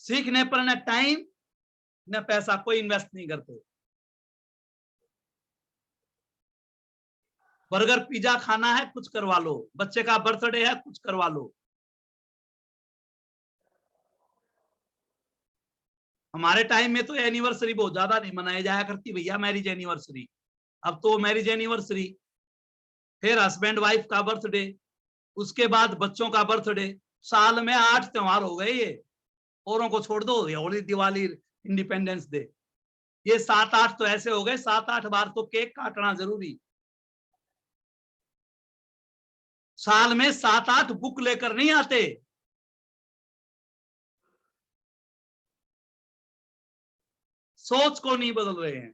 सीखने पर न टाइम न पैसा कोई इन्वेस्ट नहीं करते। बर्गर पिज्जा खाना है, कुछ करवा लो। बच्चे का बर्थडे है, कुछ करवा लो। हमारे टाइम में तो एनिवर्सरी बहुत ज्यादा नहीं मनाई जाया करती भैया, मैरिज एनिवर्सरी। अब तो मैरिज एनिवर्सरी, फिर हस्बैंड वाइफ का बर्थडे, उसके बाद बच्चों का बर्थडे। साल में 8 त्योहार हो गए ये। औरों को छोड़ दो, होली, दिवाली, इंडिपेंडेंस डे, ये 7-8 तो ऐसे हो गए। 7-8 बार तो केक काटना जरूरी। साल में 7-8 बुक लेकर नहीं आते। सोच को नहीं बदल रहे हैं,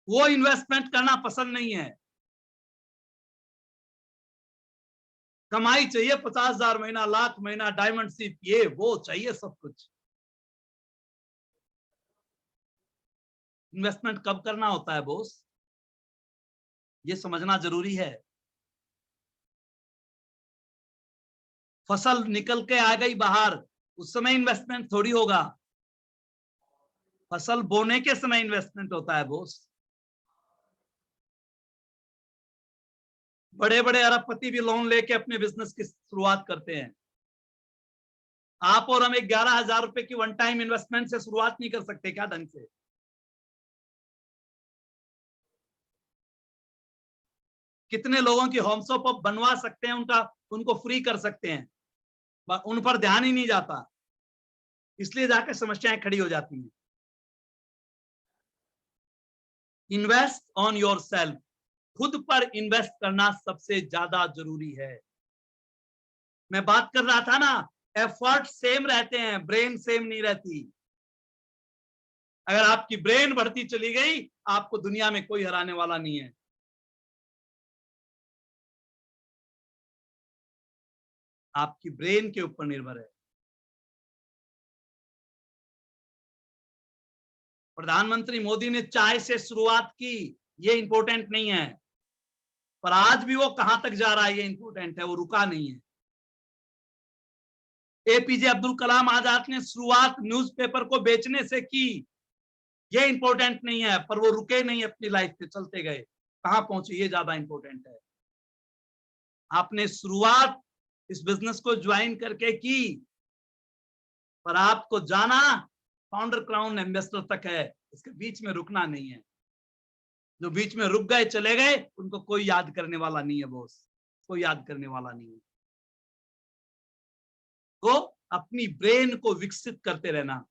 वो इन्वेस्टमेंट करना पसंद नहीं है। कमाई चाहिए 50,000 महीना, लाख महीना, डायमंड शिप, ये वो चाहिए सब कुछ। इन्वेस्टमेंट कब करना होता है बॉस, ये समझना जरूरी है। फसल निकल के आ गई बाहर, उस समय इन्वेस्टमेंट थोड़ी होगा। फसल बोने के समय इन्वेस्टमेंट होता है बॉस। बड़े बड़े अरबपति भी लोन लेके अपने बिजनेस की शुरुआत करते हैं। आप और हम 11,000 रुपए की वन टाइम इन्वेस्टमेंट से शुरुआत नहीं कर सकते क्या ढंग से? कितने लोगों की होम शॉप आप बनवा सकते हैं, उनको फ्री कर सकते हैं, उन पर ध्यान ही नहीं जाता, इसलिए जाकर समस्याएं खड़ी हो जाती हैं। इन्वेस्ट ऑन योर सेल्फ, खुद पर इन्वेस्ट करना सबसे ज्यादा जरूरी है। मैं बात कर रहा था ना, एफर्ट सेम रहते हैं, ब्रेन सेम नहीं रहती। अगर आपकी ब्रेन बढ़ती चली गई, आपको दुनिया में कोई हराने वाला नहीं है। आपकी ब्रेन के ऊपर निर्भर है। प्रधानमंत्री मोदी ने चाय से शुरुआत की, ये इंपॉर्टेंट नहीं है, पर आज भी वो कहां तक जा रहा है ये इंपॉर्टेंट है, वो रुका नहीं है। एपीजे अब्दुल कलाम आजाद ने शुरुआत न्यूज़पेपर को बेचने से की, ये इंपॉर्टेंट नहीं है, पर वो रुके नहीं, अपनी लाइफ पे चलते गए, कहां पहुंचे ये ज्यादा इंपॉर्टेंट है। आपने शुरुआत इस बिजनेस को ज्वाइन करके की, पर आपको जाना फाउंडर क्राउन एम्बेसडर तक है, इसके बीच में रुकना नहीं है। जो बीच में रुक गए, चले गए, उनको कोई याद करने वाला नहीं है बॉस, कोई याद करने वाला नहीं है। तो अपनी ब्रेन को विकसित करते रहना,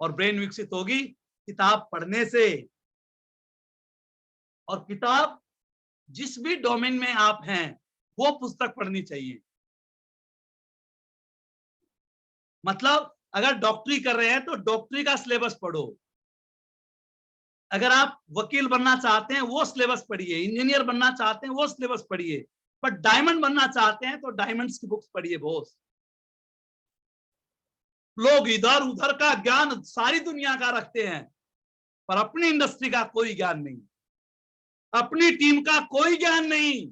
और ब्रेन विकसित होगी किताब पढ़ने से। और किताब जिस भी डोमेन में आप हैं, वो पुस्तक पढ़नी चाहिए। मतलब अगर डॉक्टरी कर रहे हैं तो डॉक्टरी का सिलेबस पढ़ो। अगर आप वकील बनना चाहते हैं, वो सिलेबस पढ़िए। इंजीनियर बनना चाहते हैं, वो सिलेबस पढ़िए। पर डायमंड बनना चाहते हैं तो डायमंड्स की बुक्स पढ़िए बॉस। लोग इधर उधर का ज्ञान सारी दुनिया का रखते हैं, पर अपनी इंडस्ट्री का कोई ज्ञान नहीं, अपनी टीम का कोई ज्ञान नहीं।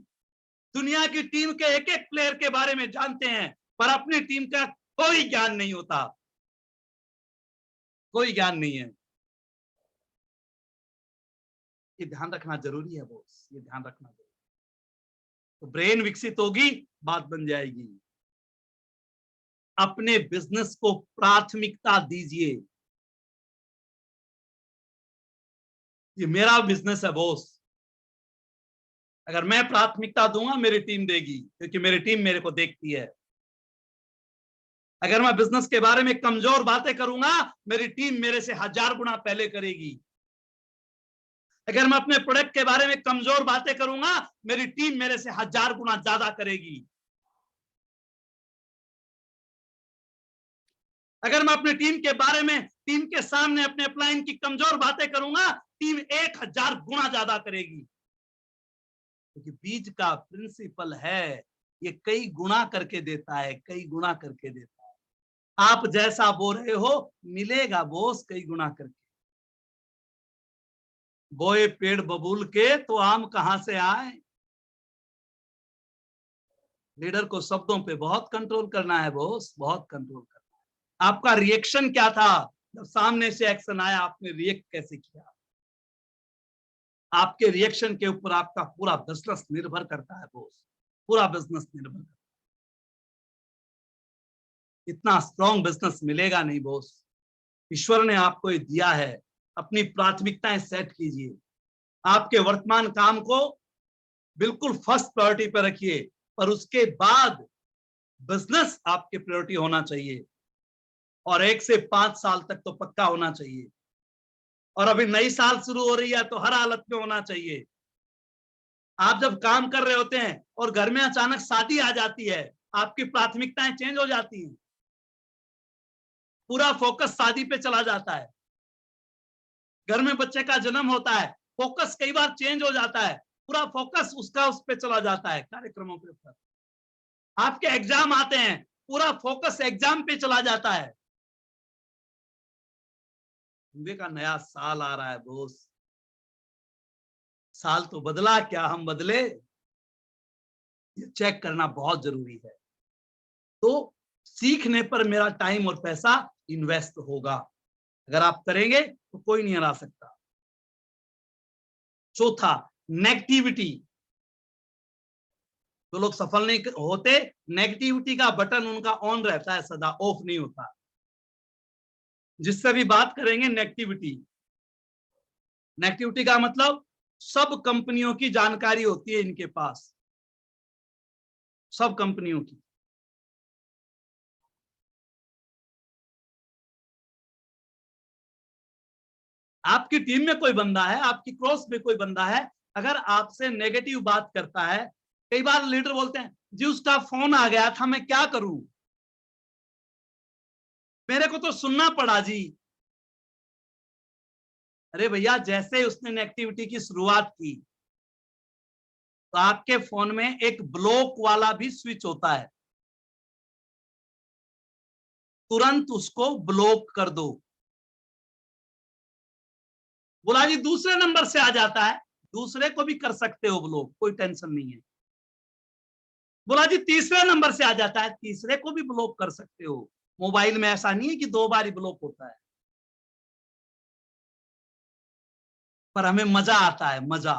दुनिया की टीम के एक एक प्लेयर के बारे में जानते हैं, पर अपनी टीम का कोई ज्ञान नहीं होता, कोई ज्ञान नहीं है। ये ध्यान रखना जरूरी है बॉस, ये ध्यान रखना जरूरी है। तो ब्रेन विकसित होगी, बात बन जाएगी। अपने बिजनेस को प्राथमिकता दीजिए। ये मेरा बिजनेस है बॉस, अगर मैं प्राथमिकता दूंगा मेरी टीम देगी, क्योंकि मेरी टीम मेरे को देखती है। अगर मैं बिजनेस के बारे में कमजोर बातें करूंगा, मेरी टीम मेरे से 1000 गुना पहले करेगी। अगर मैं अपने प्रोडक्ट के बारे में कमजोर बातें करूंगा, मेरी टीम मेरे से 1000 गुना ज्यादा करेगी। अगर मैं अपनी टीम के बारे में, टीम के सामने अपने अपलाइन की कमजोर बातें करूंगा, टीम 1000 गुना ज्यादा करेगी। क्योंकि बीज का प्रिंसिपल है, ये कई गुना करके देता है, कई गुना करके देता है। आप जैसा बो रहे हो मिलेगा बोस कई गुना करके। बोए पेड़ बबूल के तो आम कहां से आए। लीडर को शब्दों पे बहुत कंट्रोल करना है बॉस, बहुत कंट्रोल करना है। आपका रिएक्शन क्या था जब सामने से एक्शन आया, आपने रिएक्ट कैसे किया? आपके रिएक्शन के ऊपर आपका पूरा बिजनेस निर्भर करता है बॉस, पूरा बिजनेस निर्भर करता है। इतना स्ट्रॉन्ग बिजनेस मिलेगा नहीं बॉस। ईश्वर ने आपको ये दिया है, अपनी प्राथमिकताएं सेट कीजिए। आपके वर्तमान काम को बिल्कुल फर्स्ट प्रायोरिटी पर रखिए, पर उसके बाद बिजनेस आपके प्रायोरिटी होना चाहिए, और 1 से 5 साल तक तो पक्का होना चाहिए। और अभी नई साल शुरू हो रही है तो हर हालत में होना चाहिए। आप जब काम कर रहे होते हैं और घर में अचानक शादी आ जाती है, आपकी प्राथमिकताएं चेंज हो जाती हैं, पूरा फोकस शादी पे चला जाता है। घर में बच्चे का जन्म होता है, फोकस कई बार चेंज हो जाता है, पूरा फोकस उसका उस पे चला जाता है, कार्यक्रमों के ऊपर। आपके एग्जाम आते हैं, पूरा फोकस एग्जाम पे चला जाता है। हिंदी का नया साल आ रहा है दोस्त, साल तो बदला, क्या हम बदले? ये चेक करना बहुत जरूरी है। तो सीखने पर मेरा टाइम और पैसा इन्वेस्ट होगा, अगर आप करेंगे तो कोई नहीं हरा सकता। चौथा, नेगेटिविटी। तो लोग सफल नहीं होते, नेगेटिविटी का बटन उनका ऑन रहता है सदा, ऑफ नहीं होता। जिससे भी बात करेंगे नेगेटिविटी, नेगेटिविटी का मतलब सब कंपनियों की जानकारी होती है इनके पास, सब कंपनियों की। आपकी टीम में कोई बंदा है, आपकी क्रॉस में कोई बंदा है, अगर आपसे नेगेटिव बात करता है, कई बार लीडर बोलते हैं जी उसका फोन आ गया था, मैं क्या करूं, मेरे को तो सुनना पड़ा जी। अरे भैया, जैसे ही उसने नेगेटिविटी की शुरुआत की, तो आपके फोन में एक ब्लॉक वाला भी स्विच होता है, तुरंत उसको ब्लॉक कर दो। बोला जी दूसरे नंबर से आ जाता है, दूसरे को भी कर सकते हो ब्लॉक, कोई टेंशन नहीं है। बोला जी तीसरे नंबर से आ जाता है, तीसरे को भी ब्लॉक कर सकते हो। मोबाइल में ऐसा नहीं है कि 2 बार ही ब्लॉक होता है। पर हमें मजा आता है, मजा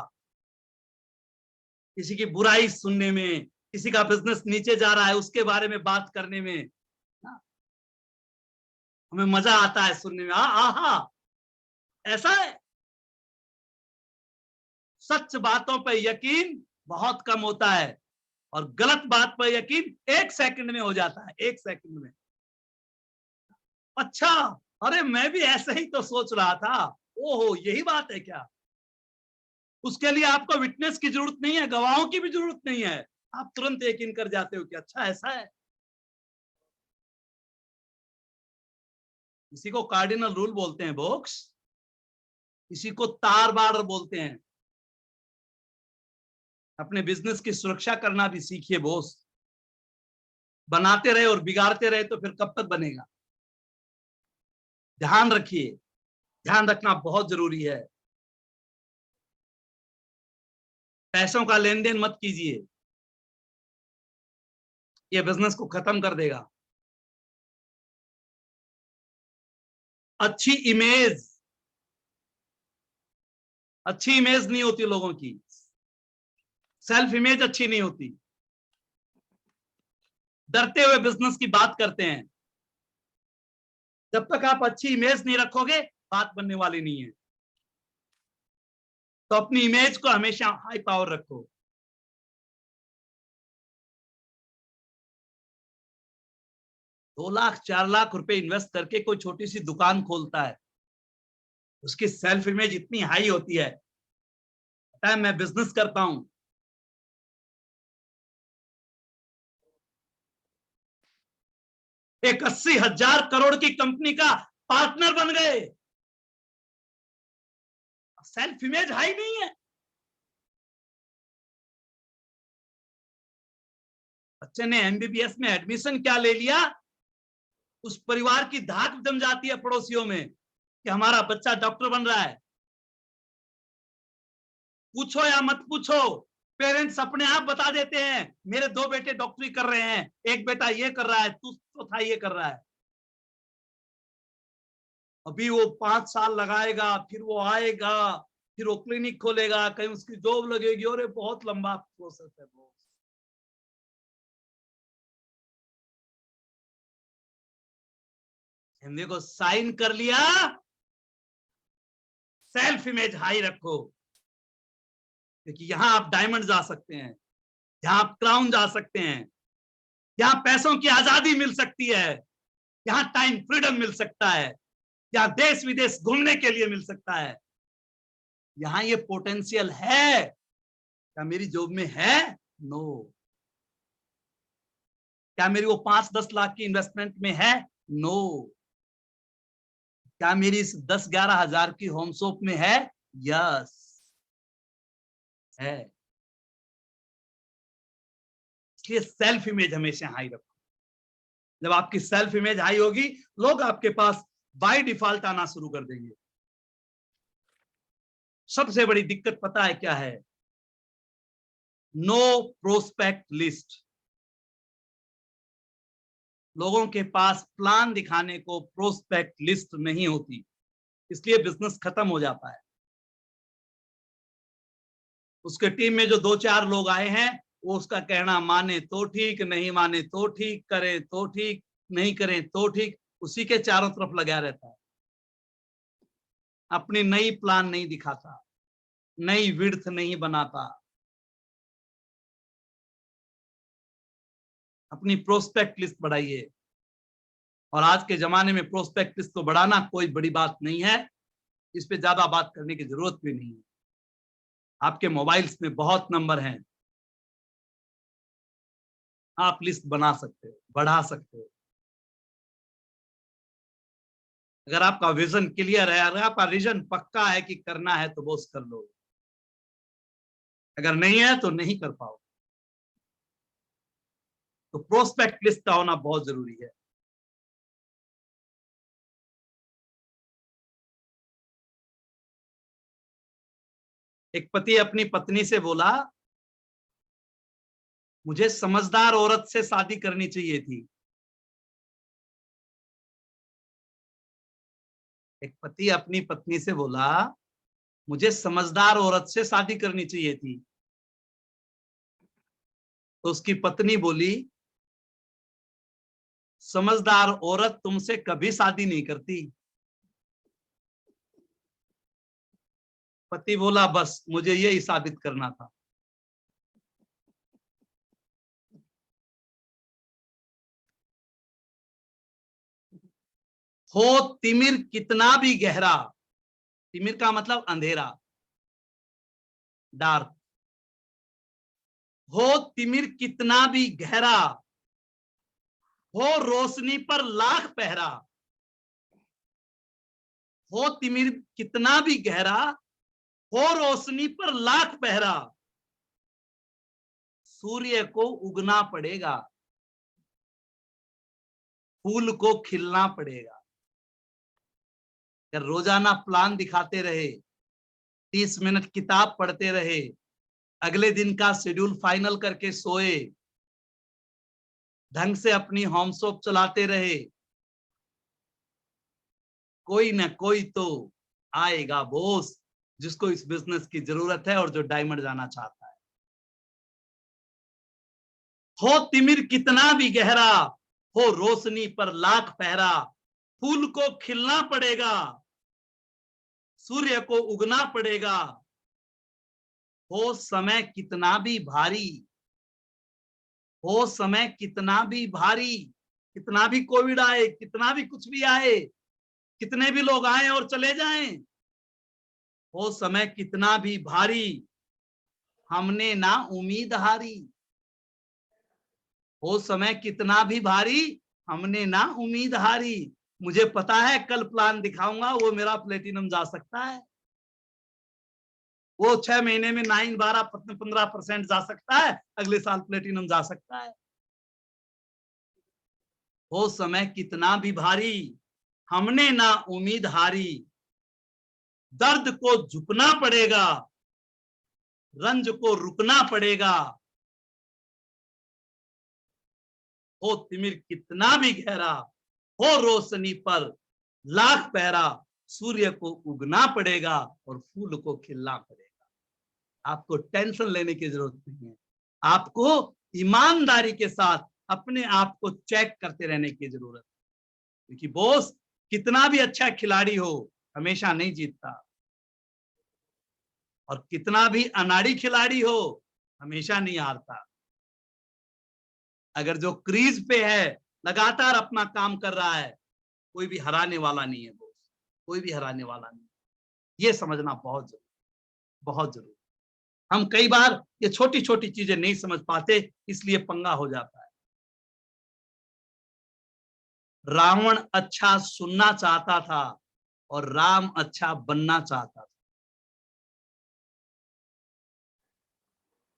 किसी की बुराई सुनने में, किसी का बिजनेस नीचे जा रहा है उसके बारे में बात करने में, हमें मजा आता है सुनने में। आहा, ऐसा है। सच बातों पर यकीन बहुत कम होता है, और गलत बात पर यकीन 1 सेकंड में हो जाता है, 1 सेकंड में। अच्छा, अरे मैं भी ऐसे ही तो सोच रहा था, ओहो यही बात है क्या? उसके लिए आपको विटनेस की जरूरत नहीं है, गवाहों की भी जरूरत नहीं है, आप तुरंत यकीन कर जाते हो कि अच्छा ऐसा है। इसी को कार्डिनल रूल बोलते हैं बॉक्स, इसी को तार बाड़ बोलते हैं। अपने बिजनेस की सुरक्षा करना भी सीखिए बॉस। बनाते रहे और बिगाड़ते रहे तो फिर कब तक बनेगा? ध्यान रखिए, ध्यान रखना बहुत जरूरी है। पैसों का लेन देन मत कीजिए, ये बिजनेस को खत्म कर देगा। अच्छी इमेज नहीं होती लोगों की, सेल्फ इमेज अच्छी नहीं होती। डरते हुए बिजनेस की बात करते हैं। जब तक आप अच्छी इमेज नहीं रखोगे, बात बनने वाली नहीं है। तो अपनी इमेज को हमेशा हाई पावर रखो। दो लाख 4 लाख रुपए इन्वेस्ट करके कोई छोटी सी दुकान खोलता है, उसकी सेल्फ इमेज इतनी हाई होती है, मैं बिजनेस करता हूं। एक 80,000 करोड़ की कंपनी का पार्टनर बन गए, सेल्फ इमेज हाई नहीं है। बच्चे ने एमबीबीएस में एडमिशन क्या ले लिया, उस परिवार की धाक जम जाती है पड़ोसियों में कि हमारा बच्चा डॉक्टर बन रहा है। पूछो या मत पूछो, पेरेंट्स अपने आप बता देते हैं मेरे 2 बेटे डॉक्टरी कर रहे हैं, एक बेटा ये कर रहा है, तू चौथा ये कर रहा है। अभी वो 5 साल लगाएगा, फिर वो आएगा, फिर वो क्लिनिक खोलेगा, कहीं उसकी जॉब लगेगी, और ये बहुत लंबा प्रोसेस है। हिंदी को साइन कर लिया, सेल्फ इमेज हाई रखो, क्योंकि यहां आप डायमंड जा सकते हैं, यहां आप क्राउन जा सकते हैं, यहां पैसों की आजादी मिल सकती है, यहां टाइम फ्रीडम मिल सकता है, यहां देश विदेश घूमने के लिए मिल सकता है। यहां ये पोटेंशियल है। क्या मेरी जॉब में है? नो। क्या मेरी वो 5-10 लाख की इन्वेस्टमेंट में है? नो। क्या मेरी इस 10-11 हजार की होम शॉप में है? यस है। इसलिए सेल्फ इमेज हमेशा हाई रखो। जब आपकी सेल्फ इमेज हाई होगी, लोग आपके पास बाय डिफॉल्ट आना शुरू कर देंगे। सबसे बड़ी दिक्कत पता है क्या है? No prospect list. लोगों के पास प्लान दिखाने को प्रोस्पेक्ट लिस्ट नहीं होती, इसलिए बिजनेस खत्म हो जाता है। उसके टीम में जो 2-4 लोग आए हैं, वो उसका कहना माने तो ठीक, नहीं माने तो ठीक, करें तो ठीक, नहीं करें तो ठीक, उसी के चारों तरफ लगा रहता है। अपनी नई प्लान नहीं दिखाता, नई विड्थ नहीं बनाता, अपनी प्रोस्पेक्ट लिस्ट बढ़ाइए। और आज के जमाने में प्रोस्पेक्ट लिस्ट को बढ़ाना कोई बड़ी बात नहीं है, इस पे ज्यादा बात करने की जरूरत भी नहीं है। आपके मोबाइल्स में बहुत नंबर हैं, आप लिस्ट बना सकते हो, बढ़ा सकते हो। अगर आपका विजन क्लियर है, अगर आपका विजन पक्का है कि करना है, तो बस कर लो। अगर नहीं है तो नहीं कर पाओ। तो प्रोस्पेक्ट लिस्ट का होना बहुत जरूरी है। एक पति अपनी पत्नी से बोला, मुझे समझदार औरत से शादी करनी चाहिए थी। एक पति अपनी पत्नी से बोला, मुझे समझदार औरत से शादी करनी चाहिए थी। तो उसकी पत्नी बोली, समझदार औरत तुमसे कभी शादी नहीं करती। पति बोला, बस मुझे यही साबित करना था। हो तिमिर कितना भी गहरा, तिमिर का मतलब अंधेरा, डार्क। हो तिमिर कितना भी गहरा, हो रोशनी पर लाख पहरा। हो तिमिर कितना भी गहरा, हो रोशनी पर लाख पहरा, सूर्य को उगना पड़ेगा, फूल को खिलना पड़ेगा। कि रोजाना प्लान दिखाते रहे, 30 मिनट किताब पढ़ते रहे, अगले दिन का शेड्यूल फाइनल करके सोए, ढंग से अपनी होम शॉप चलाते रहे, कोई ना कोई तो आएगा बॉस जिसको इस बिजनेस की जरूरत है और जो डायमंड जाना चाहता है। हो तिमिर कितना भी गहरा, हो रोशनी पर लाख पहरा, फूल को खिलना पड़ेगा, सूर्य को उगना पड़ेगा। हो समय कितना भी भारी, हो समय कितना भी भारी, कितना भी कोविड आए, कितना भी कुछ भी आए, कितने भी लोग आए और चले जाएं, हो समय कितना भी भारी, हमने ना उम्मीद हारी। हो समय कितना भी भारी, हमने ना उम्मीद हारी। मुझे पता है कल प्लान दिखाऊंगा वो मेरा प्लेटिनम जा सकता है, वो 6 महीने में 9, 12, 15% जा सकता है, अगले साल प्लेटिनम जा सकता है। हो समय कितना भी भारी, हमने ना उम्मीद हारी। दर्द को झुकना पड़ेगा, रंज को रुकना पड़ेगा। हो तिमिर कितना भी गहरा, हो रोशनी पर लाख पहरा, सूर्य को उगना पड़ेगा और फूल को खिलना पड़ेगा। आपको टेंशन लेने की जरूरत नहीं है, आपको ईमानदारी के साथ अपने आप को चेक करते रहने की जरूरत है, क्योंकि बॉस कितना भी अच्छा खिलाड़ी हो हमेशा नहीं जीतता, और कितना भी अनाड़ी खिलाड़ी हो हमेशा नहीं हारता। अगर जो क्रीज पे है लगातार अपना काम कर रहा है, कोई भी हराने वाला नहीं है बॉस, कोई भी हराने वाला नहीं। ये समझना बहुत जरूरी, बहुत जरूरी। हम कई बार ये छोटी छोटी चीजें नहीं समझ पाते, इसलिए पंगा हो जाता है। रावण अच्छा सुनना चाहता था और राम अच्छा बनना चाहता था।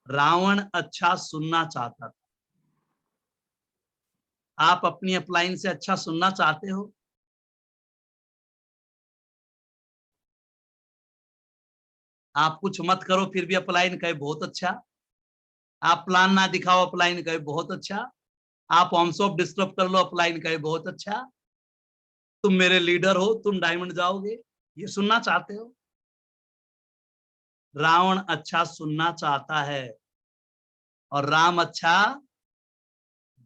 रावण अच्छा सुनना चाहता था। आप अपनी अपलाइन से अच्छा सुनना चाहते हो? आप कुछ मत करो फिर भी अपलाइन कहे बहुत अच्छा, आप प्लान ना दिखाओ अपलाइन कहे बहुत अच्छा, आप होम शॉप डिस्टर्ब कर लो अपलाइन कहे बहुत अच्छा, तुम मेरे लीडर हो, तुम डायमंड जाओगे, ये सुनना चाहते हो? रावण अच्छा सुनना चाहता है और राम अच्छा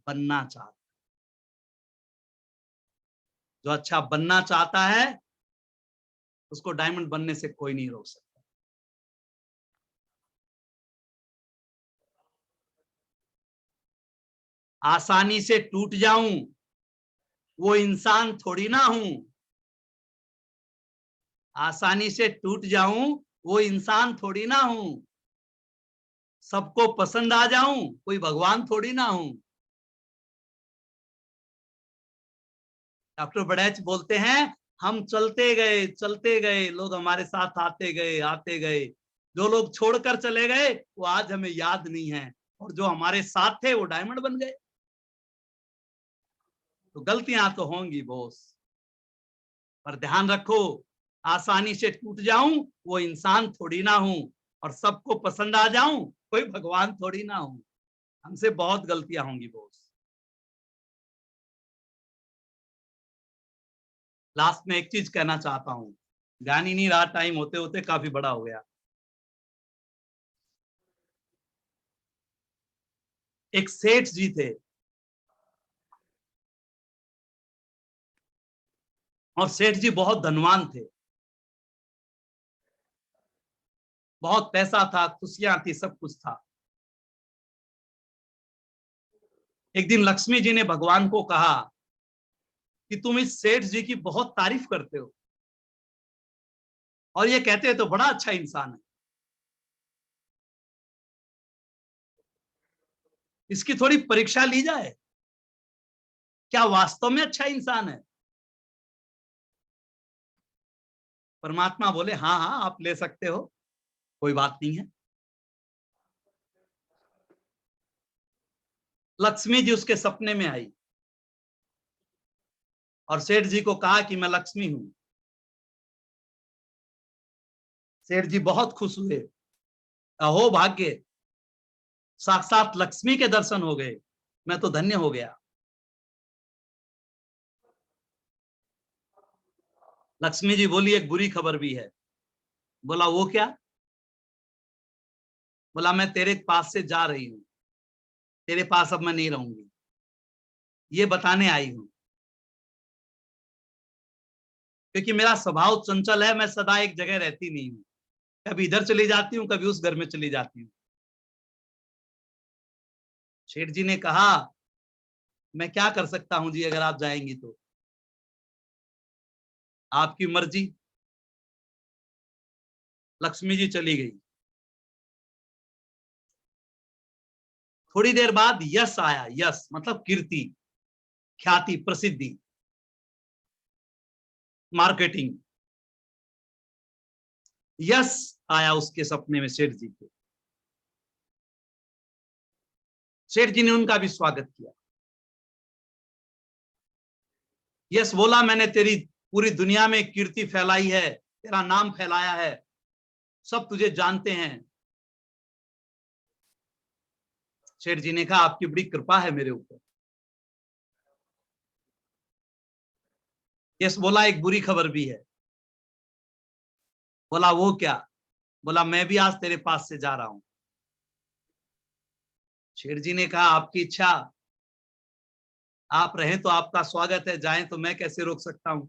बनना चाहता है। जो अच्छा बनना चाहता है उसको डायमंड बनने से कोई नहीं रोक सकता। आसानी से टूट जाऊं वो इंसान थोड़ी ना हूं, आसानी से टूट जाऊं वो इंसान थोड़ी ना हूं, सबको पसंद आ जाऊं कोई भगवान थोड़ी ना हूं। डॉक्टर बड़ैच बोलते हैं हम चलते गए लोग हमारे साथ आते गए, जो लोग छोड़कर चले गए वो आज हमें याद नहीं है, और जो हमारे साथ थे वो डायमंड बन गए। तो गलतियां तो होंगी बॉस, पर ध्यान रखो आसानी से टूट जाऊं वो इंसान थोड़ी ना हूं, और सबको पसंद आ जाऊं कोई भगवान थोड़ी ना हूं। हमसे बहुत गलतियां होंगी बॉस। लास्ट में एक चीज कहना चाहता हूं, ध्यान ही नहीं रहा, टाइम होते होते काफी बड़ा हो गया। एक सेठ जी थे और सेठ जी बहुत धनवान थे, बहुत पैसा था, खुशियां थी, सब कुछ था। एक दिन लक्ष्मी जी ने भगवान को कहा कि तुम इस सेठ जी की बहुत तारीफ करते हो और ये कहते हैं तो बड़ा अच्छा इंसान है, इसकी थोड़ी परीक्षा ली जाए, क्या वास्तव में अच्छा इंसान है? परमात्मा बोले हाँ हाँ आप ले सकते हो, कोई बात नहीं है। लक्ष्मी जी उसके सपने में आई और सेठ जी को कहा कि मैं लक्ष्मी हूं, सेठ जी बहुत खुश हुए, अहो भाग्य, साक्षात लक्ष्मी के दर्शन हो गए, मैं तो धन्य हो गया। लक्ष्मी जी बोली एक बुरी खबर भी है। बोला वो क्या? बोला मैं तेरे पास से जा रही हूं, तेरे पास अब मैं नहीं रहूंगी, ये बताने आई हूं। क्योंकि मेरा स्वभाव चंचल है, मैं सदा एक जगह रहती नहीं हूं, कभी इधर चली जाती हूँ, कभी उस घर में चली जाती हूँ। सेठ जी ने कहा मैं क्या कर सकता हूं जी, अगर आप जाएंगी तो आपकी मर्जी। लक्ष्मी जी चली गई। थोड़ी देर बाद यश आया, यश मतलब कीर्ति, ख्याति, प्रसिद्धि, मार्केटिंग। यश आया उसके सपने में सेठ जी के। सेठ जी ने उनका भी स्वागत किया। यश बोला मैंने तेरी पूरी दुनिया में कीर्ति फैलाई है, तेरा नाम फैलाया है, सब तुझे जानते हैं। सेठ जी ने कहा आपकी बड़ी कृपा है मेरे ऊपर। यश बोला एक बुरी खबर भी है। बोला वो क्या? बोला मैं भी आज तेरे पास से जा रहा हूं। सेठ जी ने कहा आपकी इच्छा, आप रहें तो आपका स्वागत है, जाएं तो मैं कैसे रोक सकता हूं।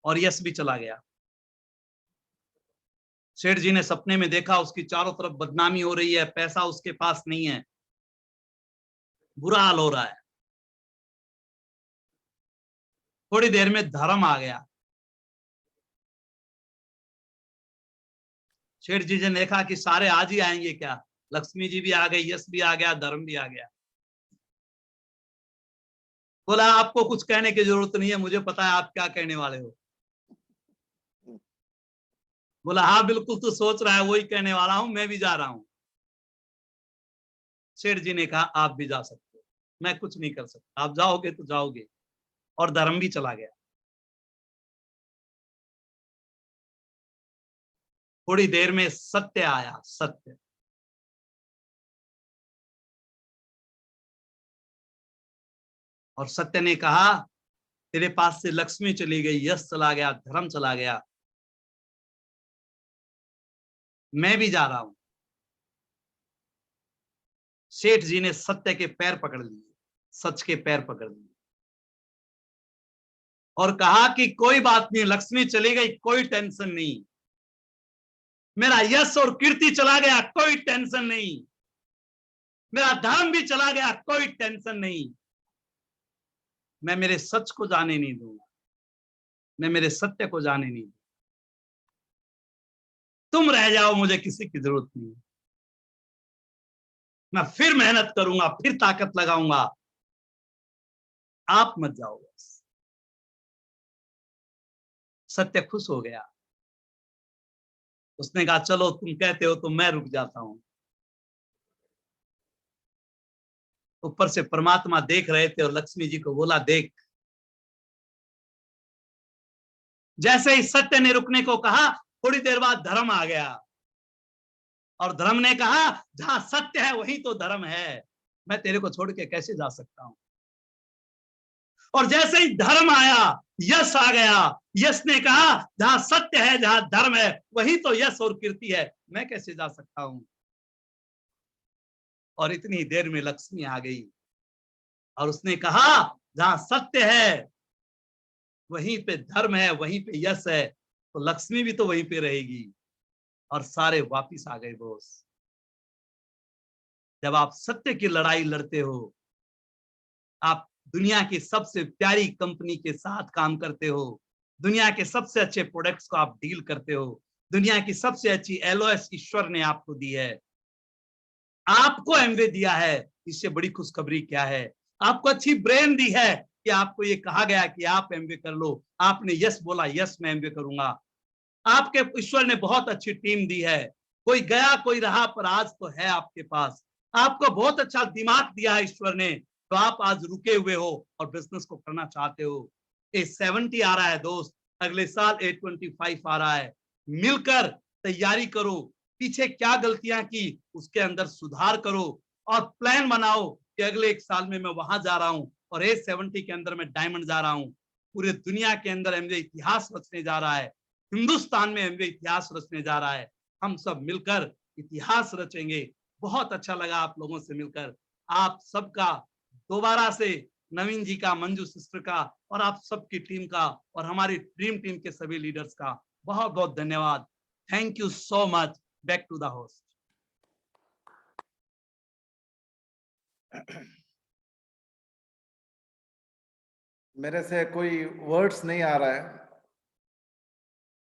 और यश भी चला गया। सेठ जी ने सपने में देखा उसकी चारों तरफ बदनामी हो रही है, पैसा उसके पास नहीं है, बुरा हाल हो रहा है। थोड़ी देर में धर्म आ गया। सेठ जी ने देखा कि सारे आज ही आएंगे क्या, लक्ष्मी जी भी आ गई, यश भी आ गया, धर्म भी आ गया। बोला आपको कुछ कहने की जरूरत नहीं है, मुझे पता है आप क्या कहने वाले हो। बोला हाँ बिल्कुल, तू सोच रहा है वही कहने वाला हूं, मैं भी जा रहा हूं। सेठ जी ने कहा आप भी जा सकते हो, मैं कुछ नहीं कर सकता, आप जाओगे तो जाओगे। और धर्म भी चला गया। थोड़ी देर में सत्य आया, सत्य। और सत्य ने कहा तेरे पास से लक्ष्मी चली गई, यश चला गया, धर्म चला गया, मैं भी जा रहा हूं। सेठ जी ने सत्य के पैर पकड़ लिए, सच के पैर पकड़ लिए और कहा कि कोई बात नहीं, लक्ष्मी चली गई, कोई टेंशन नहीं, मेरा यश और कीर्ति चला गया, कोई टेंशन नहीं, मेरा धर्म भी चला गया, कोई टेंशन नहीं, मैं मेरे सच को जाने नहीं दूंगा, मैं मेरे सत्य को जाने नहीं दूंगा। तुम रह जाओ, मुझे किसी की जरूरत नहीं, मैं फिर मेहनत करूंगा, फिर ताकत लगाऊंगा, आप मत जाओ बस। सत्य खुश हो गया। उसने कहा चलो तुम कहते हो तो मैं रुक जाता हूं। ऊपर से परमात्मा देख रहे थे और लक्ष्मी जी को बोला देख। जैसे ही सत्य ने रुकने को कहा, थोड़ी देर बाद धर्म आ गया और धर्म ने कहा जहां सत्य है वहीं तो धर्म है, मैं तेरे को छोड़ के कैसे जा सकता हूं। और जैसे ही धर्म आया, यश आ गया। यश ने कहा जहां सत्य है, जहां धर्म है, वहीं तो यश और कीर्ति है, मैं कैसे जा सकता हूं। और इतनी देर में लक्ष्मी आ गई और उसने कहा जहां सत्य है वहीं पे धर्म है, वहीं पे यश है, तो लक्ष्मी भी तो वहीं पे रहेगी। और सारे वापिस आ गए बॉस। जब आप सत्य की लड़ाई लड़ते हो, आप दुनिया की सबसे प्यारी कंपनी के साथ काम करते हो, दुनिया के सबसे अच्छे प्रोडक्ट्स को आप डील करते हो, दुनिया की सबसे अच्छी एलओएस ईश्वर ने आपको दी है, आपको एमवे दिया है, इससे बड़ी खुशखबरी क्या है। आपको अच्छी ब्रेन दी है कि आपको ये कहा गया कि आप एमवे कर लो, आपने यस बोला, यस मैं एमवे करूंगा। आपके ईश्वर ने बहुत अच्छी टीम दी है, कोई गया कोई रहा, पर आज तो है आपके पास। आपको बहुत अच्छा दिमाग दिया है ईश्वर ने, तो आप आज रुके हुए हो और बिजनेस को करना चाहते हो। A70 आ रहा है दोस्त, अगले साल A25 आ रहा है, मिलकर तैयारी करो, पीछे क्या गलतियां की उसके अंदर सुधार करो और प्लान बनाओ कि अगले 1 साल में मैं वहां जा रहा हूं और A70 के अंदर मैं डायमंड जा रहा हूं। पूरे दुनिया के अंदर एमवे इतिहास रचने जा रहा है, हिंदुस्तान में एमवे इतिहास रचने जा रहा है। हम सब मिलकर इतिहास रचेंगे। बहुत अच्छा लगा आप लोगों से मिलकर। आप सबका दोबारा से, नवीन जी का, मंजू सिस्टर का और आप सबकी टीम का और हमारी ड्रीम टीम के सभी लीडर्स का बहुत बहुत धन्यवाद। Thank you so much. Back to the host. मेरे से कोई वर्ड्स नहीं आ रहा है।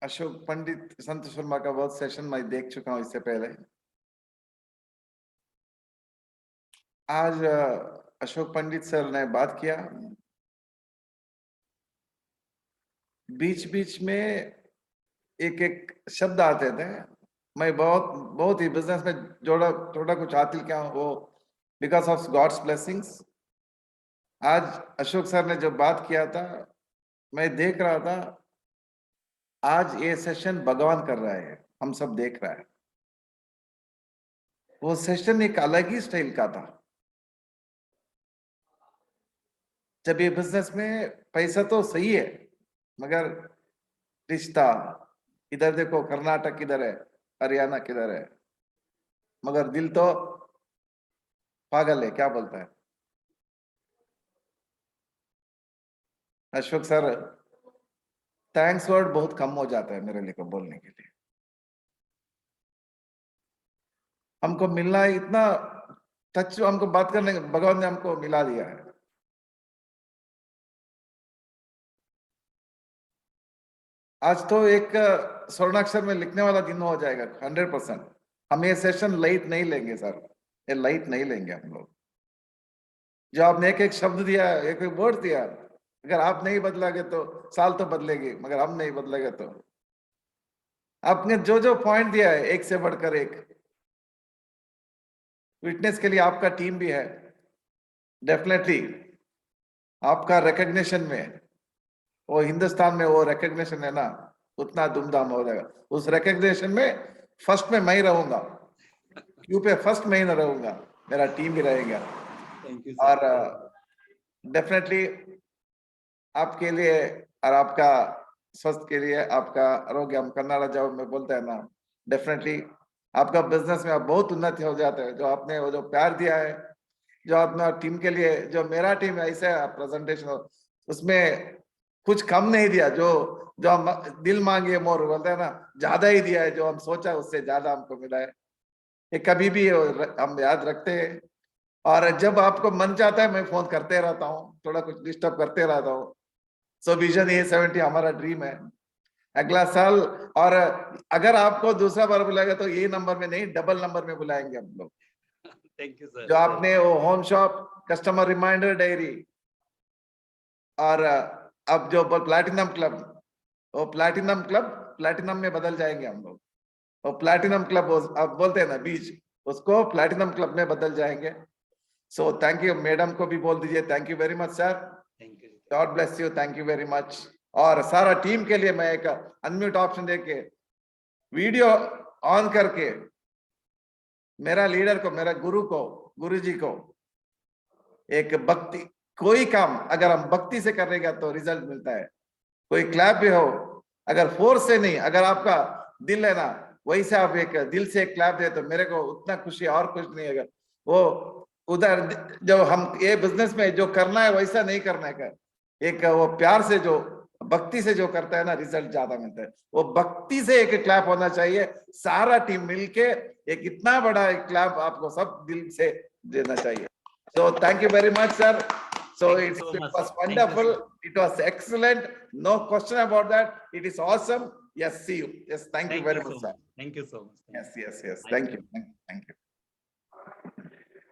अशोक पंडित संतोष शर्मा का बहुत सेशन मैं देख चुका हूं इससे पहले। आज अशोक पंडित सर ने बात किया, बीच बीच में एक एक शब्द आते थे। मैं बहुत ही बिजनेस में थोड़ा कुछ हासिल किया हूं, वो बिकॉज ऑफ गॉड्स ब्लेसिंग्स। आज अशोक सर ने जो बात किया था, मैं देख रहा था, आज ये सेशन भगवान कर रहा है, हम सब देख रहा है। वो सेशन एक अलग ही स्टाइल का था। जब ये बिजनेस में पैसा तो सही है, मगर रिश्ता, इधर देखो कर्नाटक किधर है, हरियाणा किधर है, मगर दिल तो पागल है, क्या बोलता है अशोक सर। थैंक्स वर्ड बहुत कम हो जाता है मेरे लिए को बोलने के लिए। हमको मिलना है, इतना टच हमको बात करने, भगवान ने हमको मिला दिया है। आज तो एक स्वर्णाक्षर में लिखने वाला दिन हो जाएगा 100%। हम ये सेशन लाइट नहीं लेंगे सर, ये लाइट नहीं लेंगे हम लोग। जो आपने एक एक शब्द दिया, एक एक वर्ड दिया, अगर आप नहीं बदलोगे तो साल तो बदलेगी, मगर हम नहीं बदलेंगे तो। आपने जो जो पॉइंट दिया है, एक से बढ़कर एक, विटनेस के लिए आपका टीम भी है। डेफिनेटली आपका रिकग्निशन में, वो हिंदुस्तान में वो रिकग्निशन है ना, उतना धूमधाम हो जाएगा। उस रिकग्निशन में फर्स्ट में मैं ही रहूंगा, क्यू पे फर्स्ट मैं ही रहूंगा, मेरा टीम भी रहेगा। और डेफिनेटली आपके लिए और आपका स्वास्थ्य के लिए, आपका आरोग्य, हम कन्नड़ा जब में बोलते हैं ना, डेफिनेटली आपका बिजनेस में आप बहुत उन्नति हो जाते हैं। जो आपने वो जो प्यार दिया है, जो अपना टीम के लिए, जो मेरा टीम ऐसे प्रेजेंटेशन हो, उसमें कुछ कम नहीं दिया। जो जो हम दिल मांगे मोर बोलते हैं ना, ज्यादा ही दिया है। जो हम सोचा उससे ज्यादा हमको मिला है, ये कभी भी हम याद रखते हैं। और जब आपको मन चाहता है, मैं फोन करते रहता हूँ, थोड़ा कुछ डिस्टर्ब करते रहता हूँ। सो विजन A70 हमारा ड्रीम है अगला साल। और अगर आपको दूसरा बार बुलाएगा तो ये नंबर में नहीं, डबल नंबर में बुलाएंगे हम लोग। Thank you sir. जो आपने वो home shop, customer reminder diary, और अब जो प्लैटिनम क्लब, वो प्लैटिनम क्लब प्लैटिनम में बदल जाएंगे हम लोग। वो प्लैटिनम क्लब अब बोलते हैं ना बीच, उसको प्लैटिनम क्लब में बदल जाएंगे। So thank you. मैडम को भी बोल दीजिए thank you very much sir. Thank you. God bless you, thank you very much. और सारा टीम के लिए मैं एक अनम्यूट ऑप्शन देके वीडियो ऑन करके मेरा लीडर को, मेरा गुरु को, गुरु जी को एक भक्ति, कोई काम अगर हम भक्ति से करेगा तो रिजल्ट मिलता है। कोई क्लैप भी हो, अगर फोर्स से नहीं, अगर आपका दिल है ना, वैसे आप एक दिल से एक क्लैप दे तो मेरे को उतना खुशी और कुछ नहीं है। वो उधर जो हम ये बिजनेस में जो करना है वैसा नहीं करना है, एक वो प्यार से जो भक्ति से जो करता है ना, रिजल्ट ज्यादा मिलता है। वो भक्ति से एक क्लैप होना चाहिए, सारा टीम मिलके एक इतना बड़ा क्लैप आपको सब दिल से देना चाहिए। So thank you very much, sir. So it was wonderful. It was excellent. No question about that. It is awesome. Yes, see you. Yes, thank you very much, sir. Thank you so much. Yes. Thank you.